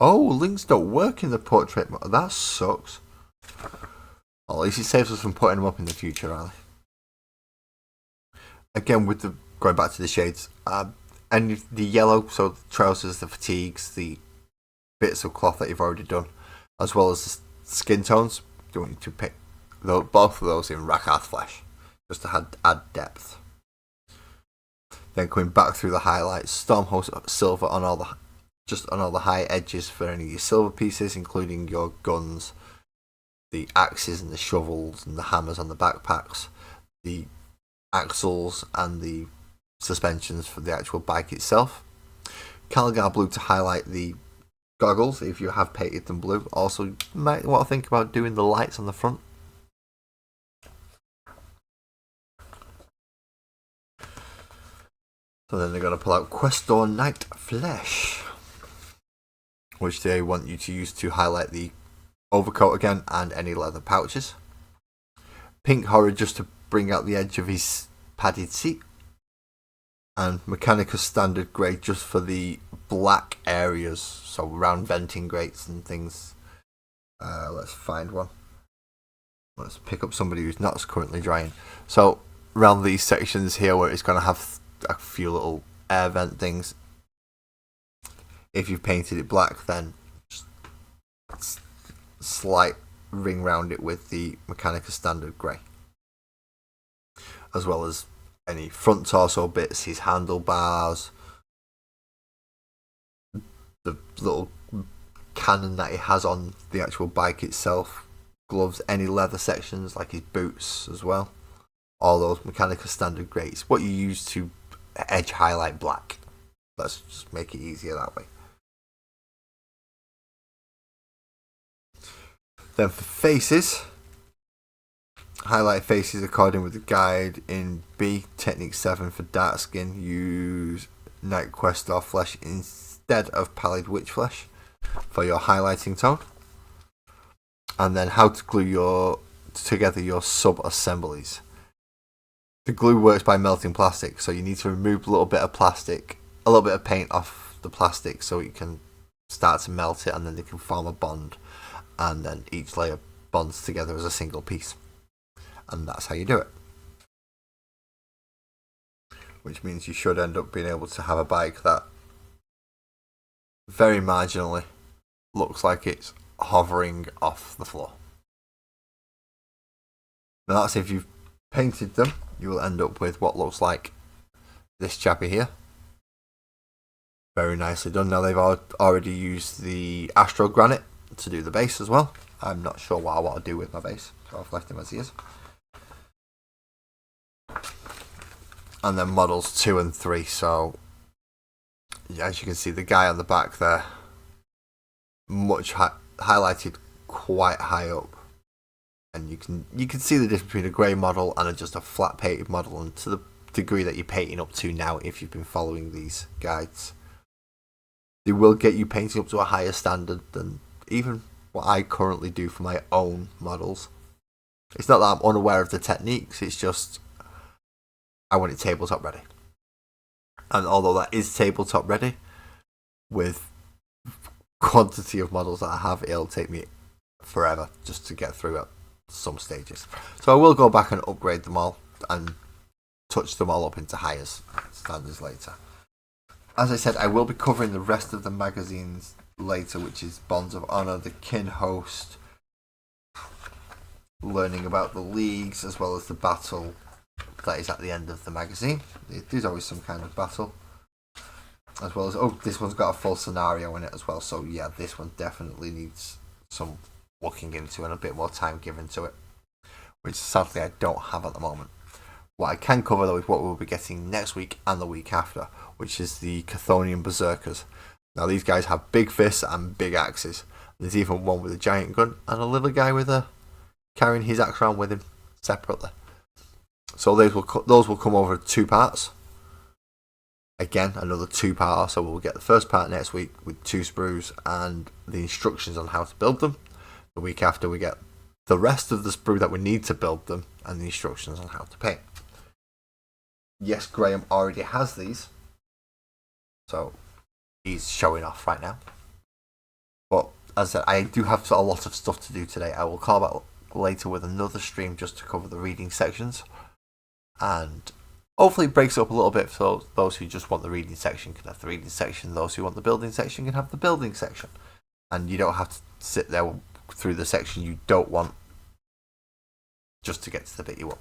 Oh, links don't work in the portrait mode. That sucks. Well, at least it saves us from putting them up in the future, Ali. Again, with the going back to the shades, and the yellow, so the trousers, the fatigues, the bits of cloth that you've already done, as well as the skin tones, you want to pick both of those in Rakarth flesh, just to add depth. Then coming back through the highlights, Stormhost silver on all the high edges for any of your silver pieces, including your guns, the axes and the shovels and the hammers on the backpacks, the axles and the suspensions for the actual bike itself. Calgar blue to highlight the goggles if you have painted them blue. Also, you might want to think about doing the lights on the front. So then they're going to pull out Questor Night Flesh, which they want you to use to highlight the overcoat again and any leather pouches. Pink Horror just to bring out the edge of his padded seat. And Mechanicus Standard Grey just for the black areas, so around venting grates and things. Let's find one. Let's pick up somebody who's not currently drying. So around these sections here where it's going to have a few little air vent things, if you've painted it black, then just slight ring round it with the Mechanicus Standard Grey, as well as any front torso bits, his handlebars, the little cannon that he has on the actual bike itself, gloves, any leather sections like his boots as well. All those Mechanicus Standard Greys, what you use to edge highlight black. Let's just make it easier that way. Then for faces, highlight faces according with the guide in B. Technique 7 for dark skin, use Night Questor Flesh instead of Pallid Witch Flesh for your highlighting tone. And then how to glue together your sub-assemblies. The glue works by melting plastic, so you need to remove a little bit of plastic, a little bit of paint off the plastic so you can start to melt it, and then they can form a bond, and then each layer bonds together as a single piece. And that's how you do it. Which means you should end up being able to have a bike that very marginally looks like it's hovering off the floor. Now that's if you've painted them, you will end up with what looks like this chappy here. Very nicely done. Now they've already used the Astro Granite to do the base as well. I'm not sure what I want to do with my base, so I've left him as he is. And then models 2 and 3. So as you can see, the guy on the back there, much highlighted quite high up, and you can see the difference between a grey model and just a flat painted model, and to the degree that you're painting up to now, if you've been following these guides, they will get you painting up to a higher standard than even what I currently do for my own models. It's not that I'm unaware of the techniques, it's just I want it tabletop ready. And although that is tabletop ready, with quantity of models that I have, it'll take me forever just to get through at some stages. So I will go back and upgrade them all and touch them all up into higher standards later. As I said, I will be covering the rest of the magazines later, which is Bonds of Honor, the Kin Host, learning about the leagues, as well as the battle that is at the end of the magazine. There's always some kind of battle, as well as, oh, this one's got a full scenario in it as well, so yeah, this one definitely needs some looking into and a bit more time given to it, which sadly I don't have at the moment. What I can cover though is what we'll be getting next week and the week after, which is the Chthonian Berserkers. Now these guys have big fists and big axes. There's even one with a giant gun and a little guy with carrying his axe around with him separately. So those will come over 2 parts. Again, another 2-part, so we'll get the first part next week with 2 sprues and the instructions on how to build them. The week after we get the rest of the sprue that we need to build them and the instructions on how to paint. Yes, Graham already has these, so he's showing off right now. But as I said, I do have a lot of stuff to do today. I will call back later with another stream just to cover the reading sections, and hopefully it breaks up a little bit so those who just want the reading section can have the reading section, those who want the building section can have the building section, and you don't have to sit there through the section you don't want just to get to the bit you want.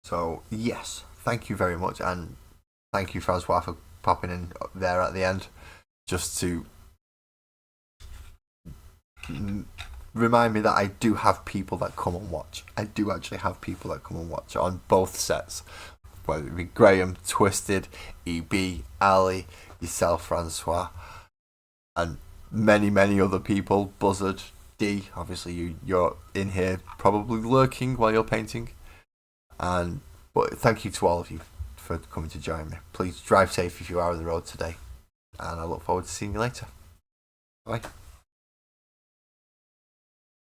So yes, thank you very much, and thank you Francois for popping in there at the end just to remind me that I do have people that come and watch. I do actually have people that come and watch on both sets. Whether it be Graham, Twisted, EB, Ali, yourself, Francois, and many, many other people. Buzzard, D, obviously you're in here probably lurking while you're painting. But thank you to all of you for coming to join me. Please drive safe if you are on the road today. And I look forward to seeing you later. Bye.